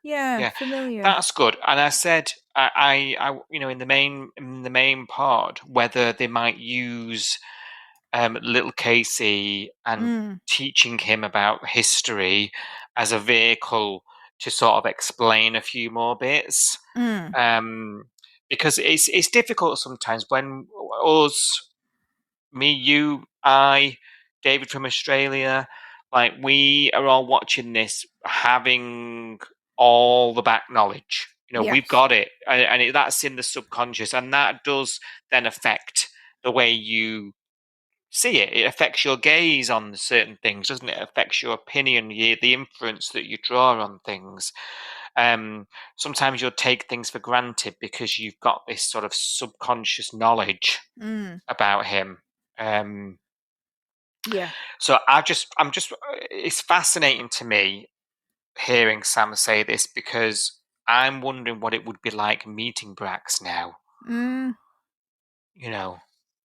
familiar. That's good. And I said, I in the main part, whether they might use little Casey and teaching him about history as a vehicle to sort of explain a few more bits. Because it's difficult sometimes when us, me, you, I, David from Australia, like we are all watching this having all the back knowledge. We've got it, and that's in the subconscious, and that does then affect the way you see it. It affects your gaze on certain things, doesn't it? It affects your opinion, the inference that you draw on things. Sometimes you'll take things for granted because you've got this sort of subconscious knowledge about him. Yeah. So it's fascinating to me hearing Sam say this because I'm wondering what it would be like meeting Brax now.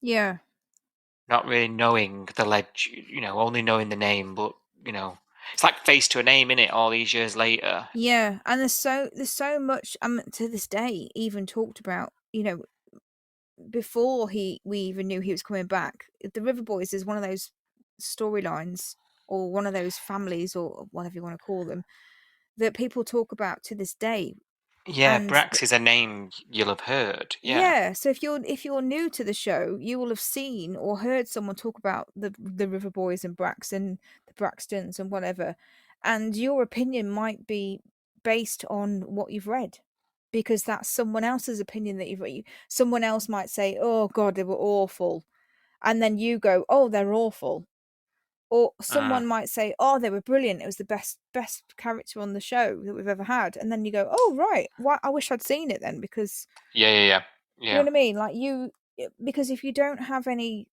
Yeah. Not really knowing the only knowing the name, but It's like face to a name, innit? All these years later. Yeah, and there's so much to this day even talked about, before we even knew he was coming back. The River Boys is one of those storylines or one of those families or whatever you want to call them that people talk about to this day. Yeah, And Brax is a name you'll have heard. Yeah. yeah, so if you're new to the show, you will have seen or heard someone talk about the River Boys and Brax and the Braxtons and whatever, and your opinion might be based on what you've read, because that's someone else's opinion that you've read. Someone else might say, "Oh God, they were awful," and then you go, "Oh, they're awful." Or someone might say, "Oh, they were brilliant. It was the best character on the show that we've ever had." And then you go, "Oh, right. Why? I wish I'd seen it then because." Yeah. You know what I mean? Like because if you don't have any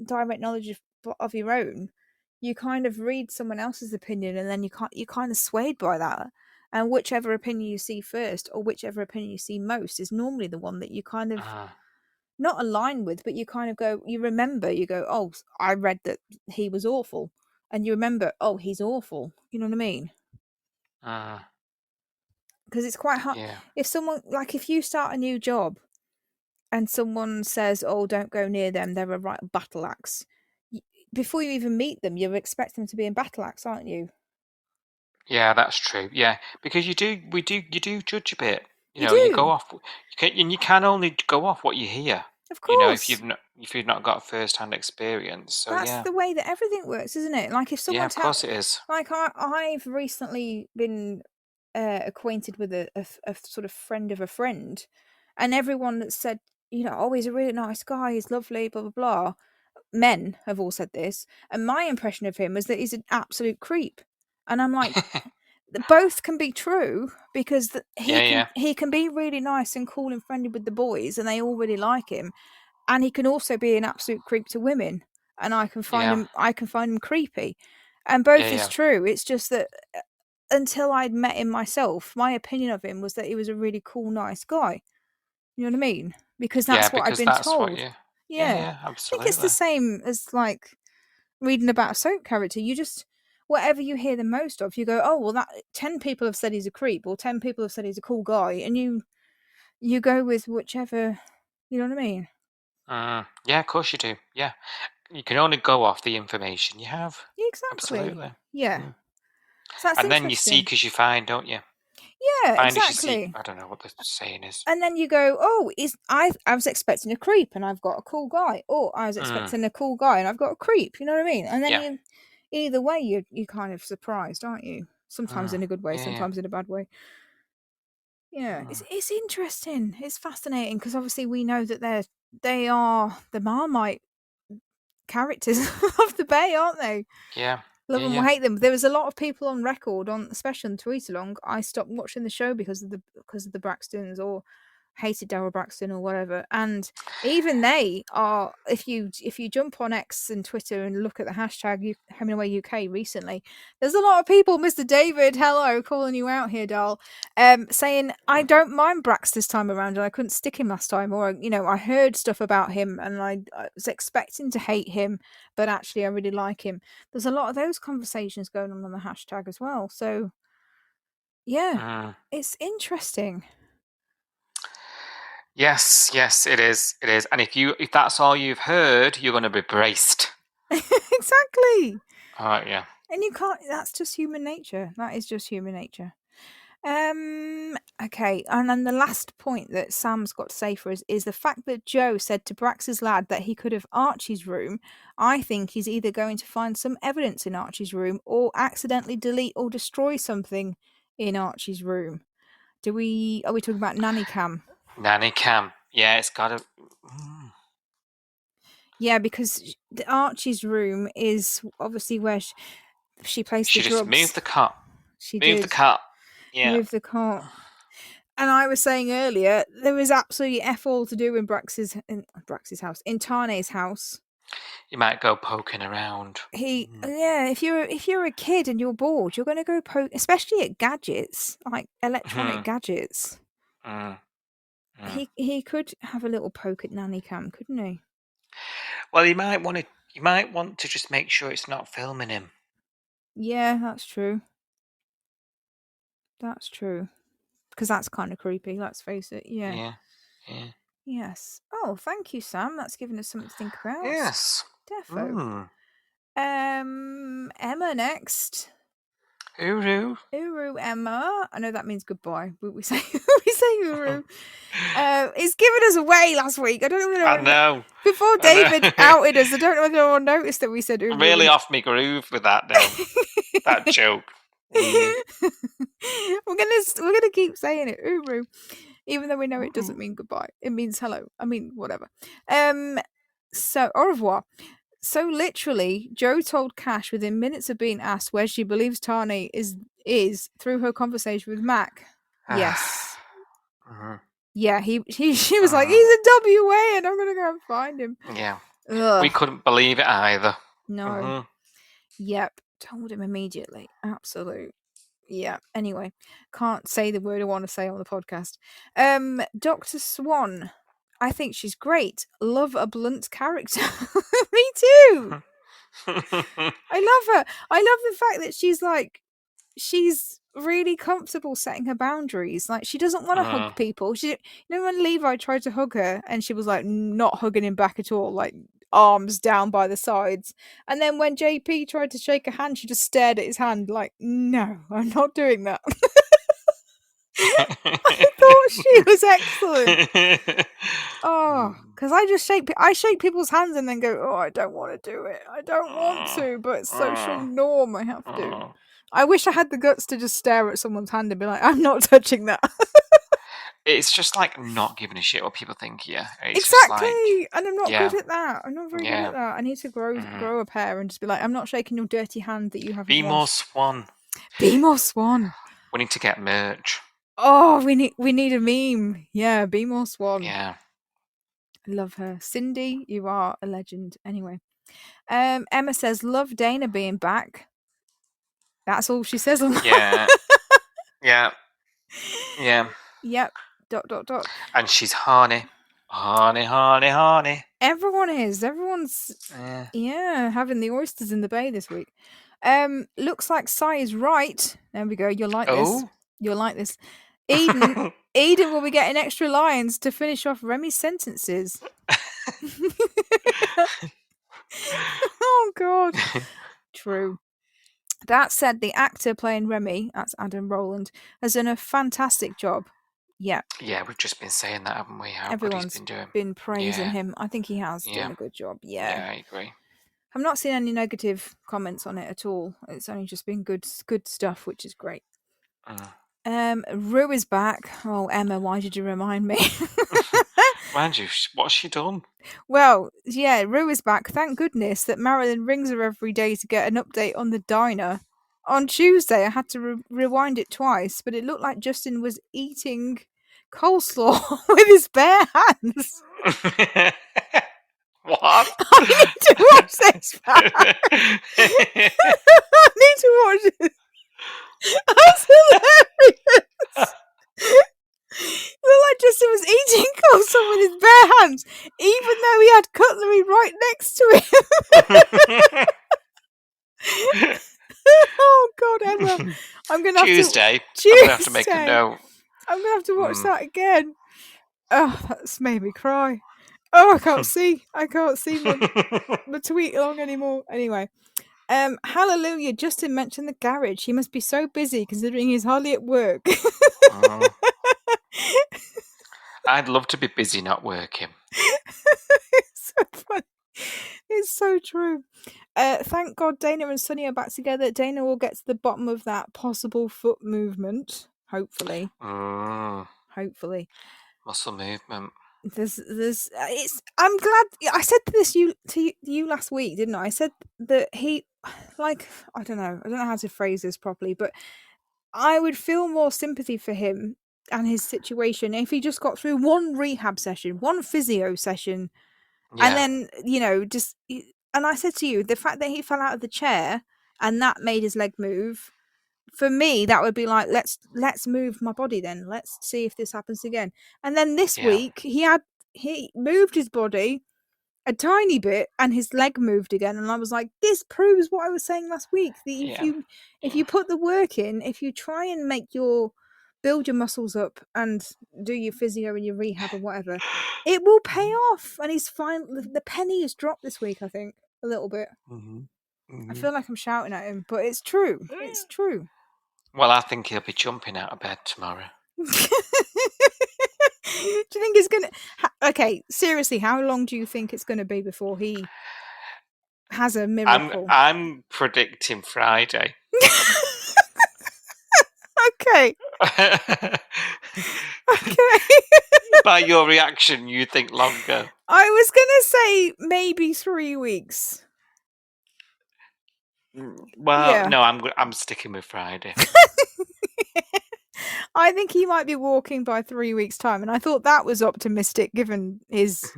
direct knowledge of your own, you kind of read someone else's opinion, and then you kind of swayed by that. And whichever opinion you see first, or whichever opinion you see most, is normally the one that you kind of not align with, but you kind of go, you remember, you go, "Oh, I read that he was awful," and you remember, "Oh, he's awful." You know what I mean? Because it's quite hard Yeah. if someone like if you start a new job and someone says, "Oh, don't go near them, they're a right battle axe." Before you even meet them, you're expecting them to be in battle axe, aren't you? Yeah, that's true. Yeah, because you do judge a bit. You You go do, off. You can only go off what you hear. of If course. you've not got first-hand experience. So That's yeah, the way that everything works, isn't it? Like if yeah, someone of course it is. like I've recently been acquainted with a sort of friend of a friend, and everyone that said, "Oh, he's a really nice guy, he's lovely, blah blah blah." Men have all said this, and my impression of him is that he's an absolute creep. And I'm like, both can be true because Yeah. he can be really nice and cool and friendly with the boys, and they all really like him, and he can also be an absolute creep to women, and Yeah. I can find him creepy, and both is Yeah. true. It's just that until I'd met him myself, my opinion of him was that he was a really cool, nice guy. You know what I mean? Because Yeah, that's what I'd because been that's what told. you. Yeah, Yeah, I think it's the absolutely. same as like reading about a soap character. You just whatever you hear the most of, you go, "Oh, well, that 10 people have said he's a creep, or 10 people have said he's a cool guy," and you go with whichever. You know what I mean? Yeah, of course you do. Yeah, you can only go off the information you have. Yeah, exactly. Absolutely. Yeah. Mm. So that's And then you interesting. seek as you find, don't you? Yeah, Find as you seek. exactly. I don't know what the saying is. And then you go, "Oh, is I was expecting a creep and I've got a cool guy," or "I was Mm. expecting a cool guy and I've got a creep." You know what I mean? And then Yeah. either way, you kind of surprised, aren't you? Sometimes in a good way, Yeah. sometimes in a bad way. Yeah, Mm. it's interesting. It's fascinating because obviously we know that they are the Marmite characters of the Bay, aren't they? Yeah. Love them or Yeah. hate them. There was a lot of people on record on, especially on Tweet Along. I stopped watching the show because of the Braxtons, or hated Daryl Braxton or whatever. And even they are. If you jump on X and Twitter and look at the hashtag Home and Away UK recently, there's a lot of people, Mr. David, hello, calling you out here, doll, saying I don't mind Brax this time around, and I couldn't stick him last time, or I heard stuff about him and I was expecting to hate him, but actually I really like him. There's a lot of those conversations going on the hashtag as well. So yeah, Mm. it's interesting. Yes, it is. It is. And if that's all you've heard, you're going to be braced. Exactly. All right, yeah. And you can't, that's just human nature. That is just human nature. Okay, and then the last point that Sam's got to say for us is the fact that Joe said to Brax's lad that he could have Archie's room. I think he's either going to find some evidence in Archie's room or accidentally delete or destroy something in Archie's room. Are we talking about nanny cam? Nanny cam. Yeah, it's got to. Yeah, because the Archie's room is obviously where she placed She the just drugs. moved the cot. She Move the did cot. Yeah. move the cart. And I was saying earlier, there was absolutely F all to do in Brax's house, in Tane's house. You might go poking around. Yeah, if you're a kid and you're bored, you're going to go poke, especially at gadgets, like electronic gadgets. Mm. He could have a little poke at Nanny Cam, couldn't he? Well, you might want to. You might want to just make sure it's not filming him. Yeah, that's true. That's true. Because that's kind of creepy, let's face it. Yeah. Yeah. Yeah. Yes. Oh, thank you, Sam. That's given us something to think about. Yes. Defo. Emma next. Uru. Uru Emma. I know that means goodbye, but we say we say Uru. It's given us away last week. I don't know whether I know. before David outed us. I don't know whether anyone noticed that we said Uru. I'm really off my groove with that now. That joke. We're gonna keep saying it, Uru, even though we know it doesn't mean goodbye. It means hello. I mean whatever. So au revoir. So literally, Joe told Cash within minutes of being asked where she believes Tane is through her conversation with Mac. Yes. Yeah, she was like, he's in WA and I'm gonna go and find him. Yeah. Ugh. We couldn't believe it either. No. Yep. Told him immediately. Absolute. Yeah. Anyway, can't say the word I want to say on the podcast. Dr. Swan. I think she's great. Love a blunt character. Me too. I love her. I love the fact that she's really comfortable setting her boundaries. Like she doesn't want to hug people. When Levi tried to hug her and she was like not hugging him back at all, like arms down by the sides. And then when JP tried to shake her hand, she just stared at his hand like, no, I'm not doing that. I thought she was excellent. Oh, because I shake people's hands and then go, oh, I don't want to do it. I don't want to, but it's social norm. I have to. I wish I had the guts to just stare at someone's hand and be like, I'm not touching that. It's just like not giving a shit what people think. Yeah, it's exactly. Just like, and I'm not good at that. I'm not very good at that. I need to grow a pair and just be like, I'm not shaking your dirty hand that you have. Be more Swan. Be more Swan. We need to get merch. Oh, we need a meme. Yeah, be more Swan. Yeah. Love her. Cindy, you are a legend. Anyway. Emma says, love Dana being back. That's all she says on that. Yeah. Yeah. Yeah. Yep. ... And she's horny. Horny. Everyone is. Everyone's having the oysters in the bay this week. Looks like Sai is right. There we go. You'll like this. You'll like this. Eden will be getting extra lines to finish off Remy's sentences. Oh God. True. That said, the actor playing Remy, that's Adam Rowland, has done a fantastic job. Yeah. Yeah, we've just been saying that, haven't we? How Everyone's good he's been doing. Been praising him. I think he has done a good job. Yeah, I agree. I've not seen any negative comments on it at all. It's only just been good stuff, which is great. Rue is back. Oh, Emma, why did you remind me? Mind you, what's she done? Well, yeah, Rue is back. Thank goodness that Marilyn rings her every day to get an update on the diner. On Tuesday, I had to rewind it twice, but it looked like Justin was eating coleslaw with his bare hands. What? I need to watch this back. I need to watch this. That's hilarious. Looked like Justin was eating coleslaw with his bare hands, even though he had cutlery right next to him. Oh God, Emma! I'm gonna have Tuesday. to. I'm gonna have to make a note. I'm gonna have to watch that again. Oh, that's made me cry. Oh, I can't see. I can't see my tweet along anymore. Anyway, hallelujah! Justin mentioned the garage. He must be so busy considering he's hardly at work. I'd love to be busy not working. It's so funny. It's so true. Thank God Dana and Sonny are back together. Dana will get to the bottom of that possible foot movement. Hopefully. Hopefully. Muscle movement. I'm glad I said this to you last week, didn't I? I said that he, like, I don't know how to phrase this properly, but I would feel more sympathy for him and his situation if he just got through one rehab session, one physio session, and then, just. And I said to you, the fact that he fell out of the chair and that made his leg move, for me, that would be like, let's move my body then. Let's see if this happens again. And then this week, he moved his body, a tiny bit, and his leg moved again, and I was like, this proves what I was saying last week, that if you put the work in, if you try and build your muscles up and do your physio and your rehab or whatever, it will pay off. And he's fine. The penny has dropped this week, I think, a little bit. I feel like I'm shouting at him, but it's true. It's true. Well, I think he'll be jumping out of bed tomorrow. Do you think it's gonna? Okay, seriously, how long do you think it's gonna be before he has a miracle? I'm predicting Friday. Okay. Okay. By your reaction, you think longer. I was gonna say maybe 3 weeks. Well, Yeah. no, I'm sticking with Friday. I think he might be walking by 3 weeks' time, and I thought that was optimistic given his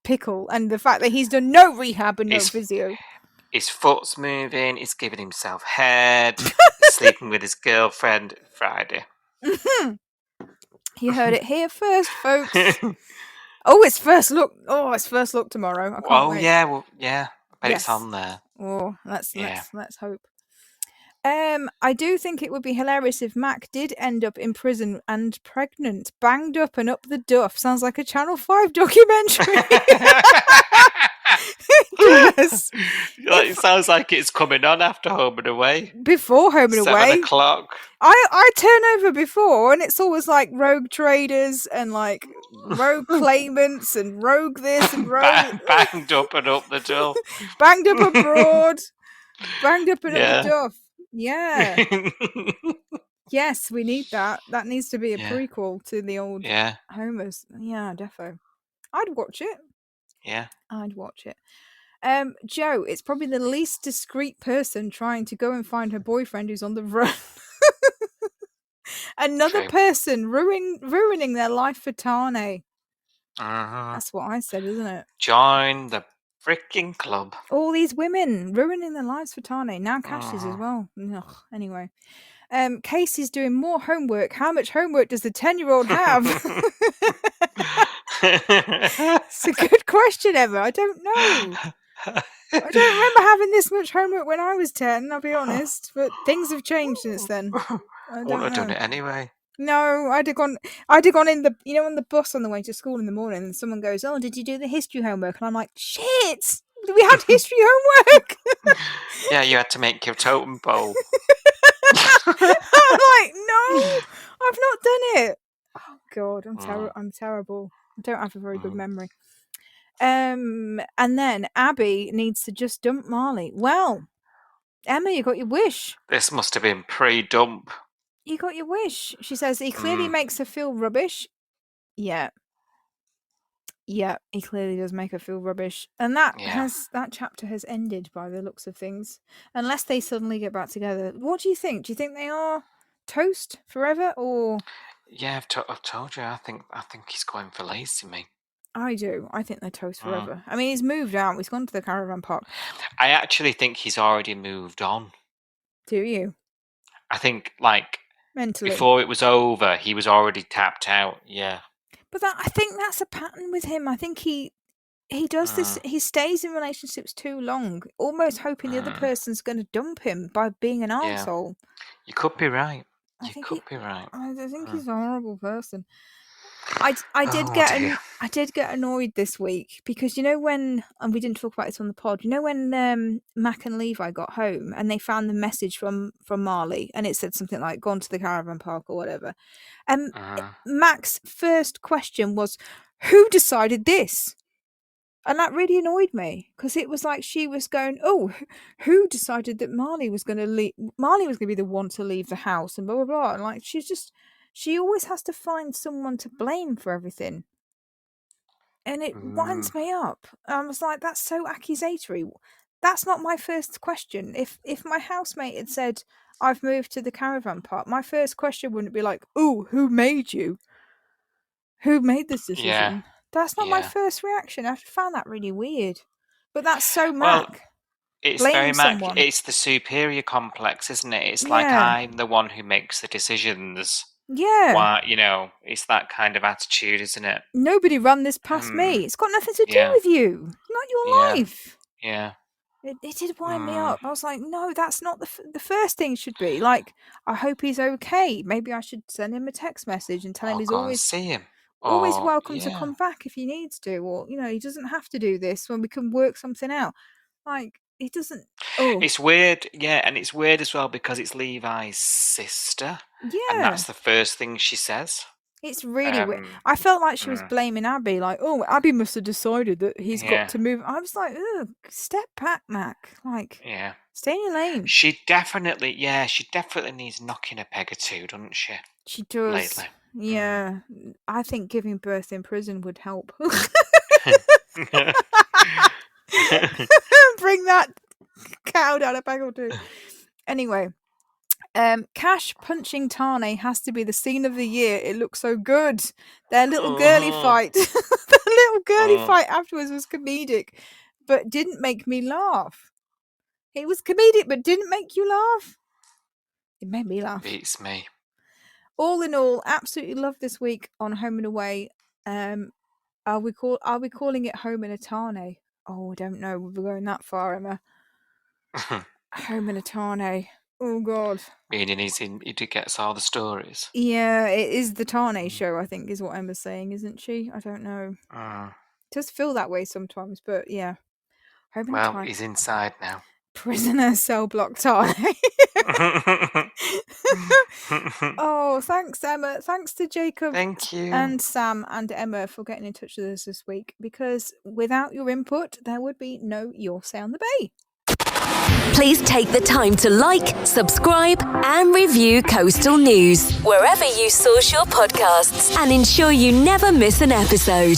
pickle and the fact that he's done no rehab and no physio. His foot's moving, he's giving himself head, sleeping with his girlfriend. Friday. You heard it here first, folks. Oh, it's first look. Oh, it's first look tomorrow. I can't wait. Yeah, well, yeah. I bet it's on there. Oh, let's hope. I do think it would be hilarious if Mac did end up in prison and pregnant, banged up and up the duff. Sounds like a Channel 5 documentary. Yes. It sounds like it's coming on after Home and Away. Before Home and Away. 7 o'clock. I turn over before, and it's always like rogue traders and like rogue claimants and rogue this and rogue... Banged up and up the duff. Banged up abroad. Banged up and up the duff. Yeah. Yes, we need that. That needs to be a prequel to the old Homers. Yeah, defo. I'd watch it. Yeah. I'd watch it. Joe, it's probably the least discreet person trying to go and find her boyfriend who's on the run. Another person ruining their life for Tane. That's what I said, isn't it? Join the freaking club. All these women ruining their lives for Tane. Now Cash's as well. Ugh, anyway. Casey's doing more homework. How much homework does the 10-year-old have? It's a good question, Emma. I don't know. I don't remember having this much homework when I was 10, I'll be honest. But things have changed since then. I wouldn't have done it anyway. No, I'd have gone in the, on the bus on the way to school in the morning, and someone goes, "Oh, did you do the history homework?" And I'm like, "Shit! We had history homework." Yeah, you had to make your totem pole. I'm like, no, I've not done it. Oh God, I'm terrible. I don't have a very good memory. And then Abby needs to just dump Marley. Well, Emma, you got your wish. This must have been pre-dump. You got your wish. She says he clearly makes her feel rubbish. Yeah. Yeah, he clearly does make her feel rubbish. And that chapter has ended by the looks of things. Unless they suddenly get back together. What do you think? Do you think they are toast forever, or? Yeah, I've told you. I think he's going for lazy me. I do. I think they're toast forever. I mean, he's moved out. He's gone to the caravan park. I actually think he's already moved on. Do you? I think, like, mentally, before it was over, he was already tapped out. Yeah. But I think that's a pattern with him. I think he does this. He stays in relationships too long, almost hoping the other person's going to dump him by being an arsehole. You could be right. I think he's a horrible person. I did get annoyed this week because when, and we didn't talk about it on the pod, when Mac and Levi got home and they found the message from Marley and it said something like "gone to the caravan park" or whatever, and Mac's first question was, "Who decided this?" And that really annoyed me because it was like she was going, "Oh, who decided that Marley was going to leave? Marley was going to be the one to leave the house," and blah blah blah. And like she always has to find someone to blame for everything, and it winds me up. I was like, "That's so accusatory." That's not my first question. If my housemate had said, "I've moved to the caravan park," my first question wouldn't be like, "Oh, who made you? Who made this decision?" Yeah. That's not my first reaction. I found that really weird. But that's so Mac. Well, it's blame very Mac. Someone. It's the superior complex, isn't it? It's like I'm the one who makes the decisions. Yeah. Why, it's that kind of attitude, isn't it? Nobody ran this past me. It's got nothing to do yeah. with you. It's not your Yeah. life. Yeah. It did wind me up. I was like, no, that's not the first thing should be. Like, I hope he's okay. Maybe I should send him a text message and tell him he's Go and always see him. welcome to Yeah. come back if he needs to, or he doesn't have to do this when we can work something out. Like, he doesn't. Oh, It's weird, yeah, and it's weird as well because it's Levi's sister, and yeah. that's the first thing she says. It's really weird. I felt like she was blaming Abby, like, oh, Abby must have decided that he's got to move. I was like, ugh, step back, Mac. Like, Yeah. stay in your lane. She definitely needs knocking a peg or two, doesn't she? She does. Lately. Yeah. I think giving birth in prison would help. Bring that cow down a peg or two. Anyway. Cash punching Tane has to be the scene of the year. It looks so good. Their little girly fight. The little girly fight afterwards was comedic, but didn't make me laugh. It was comedic, but didn't make you laugh. It made me laugh. Beats me. All in all, absolutely love this week on Home and Away. Are we calling it Home and a Tane? Oh, I don't know. We're going that far, Emma. Home and a Tane. Oh God! Meaning he gets all the stories. Yeah, it is the Tane show, I think, is what Emma's saying, isn't she? I don't know. It does feel that way sometimes, but yeah. Well, he's inside now. Prisoner cell block Tane. Oh, thanks, Emma. Thanks to Jacob. Thank you. And Sam and Emma for getting in touch with us this week, because without your input, there would be no Your Say on the Bay. Please take the time to like, subscribe, and review Coastal News wherever you source your podcasts, and ensure you never miss an episode.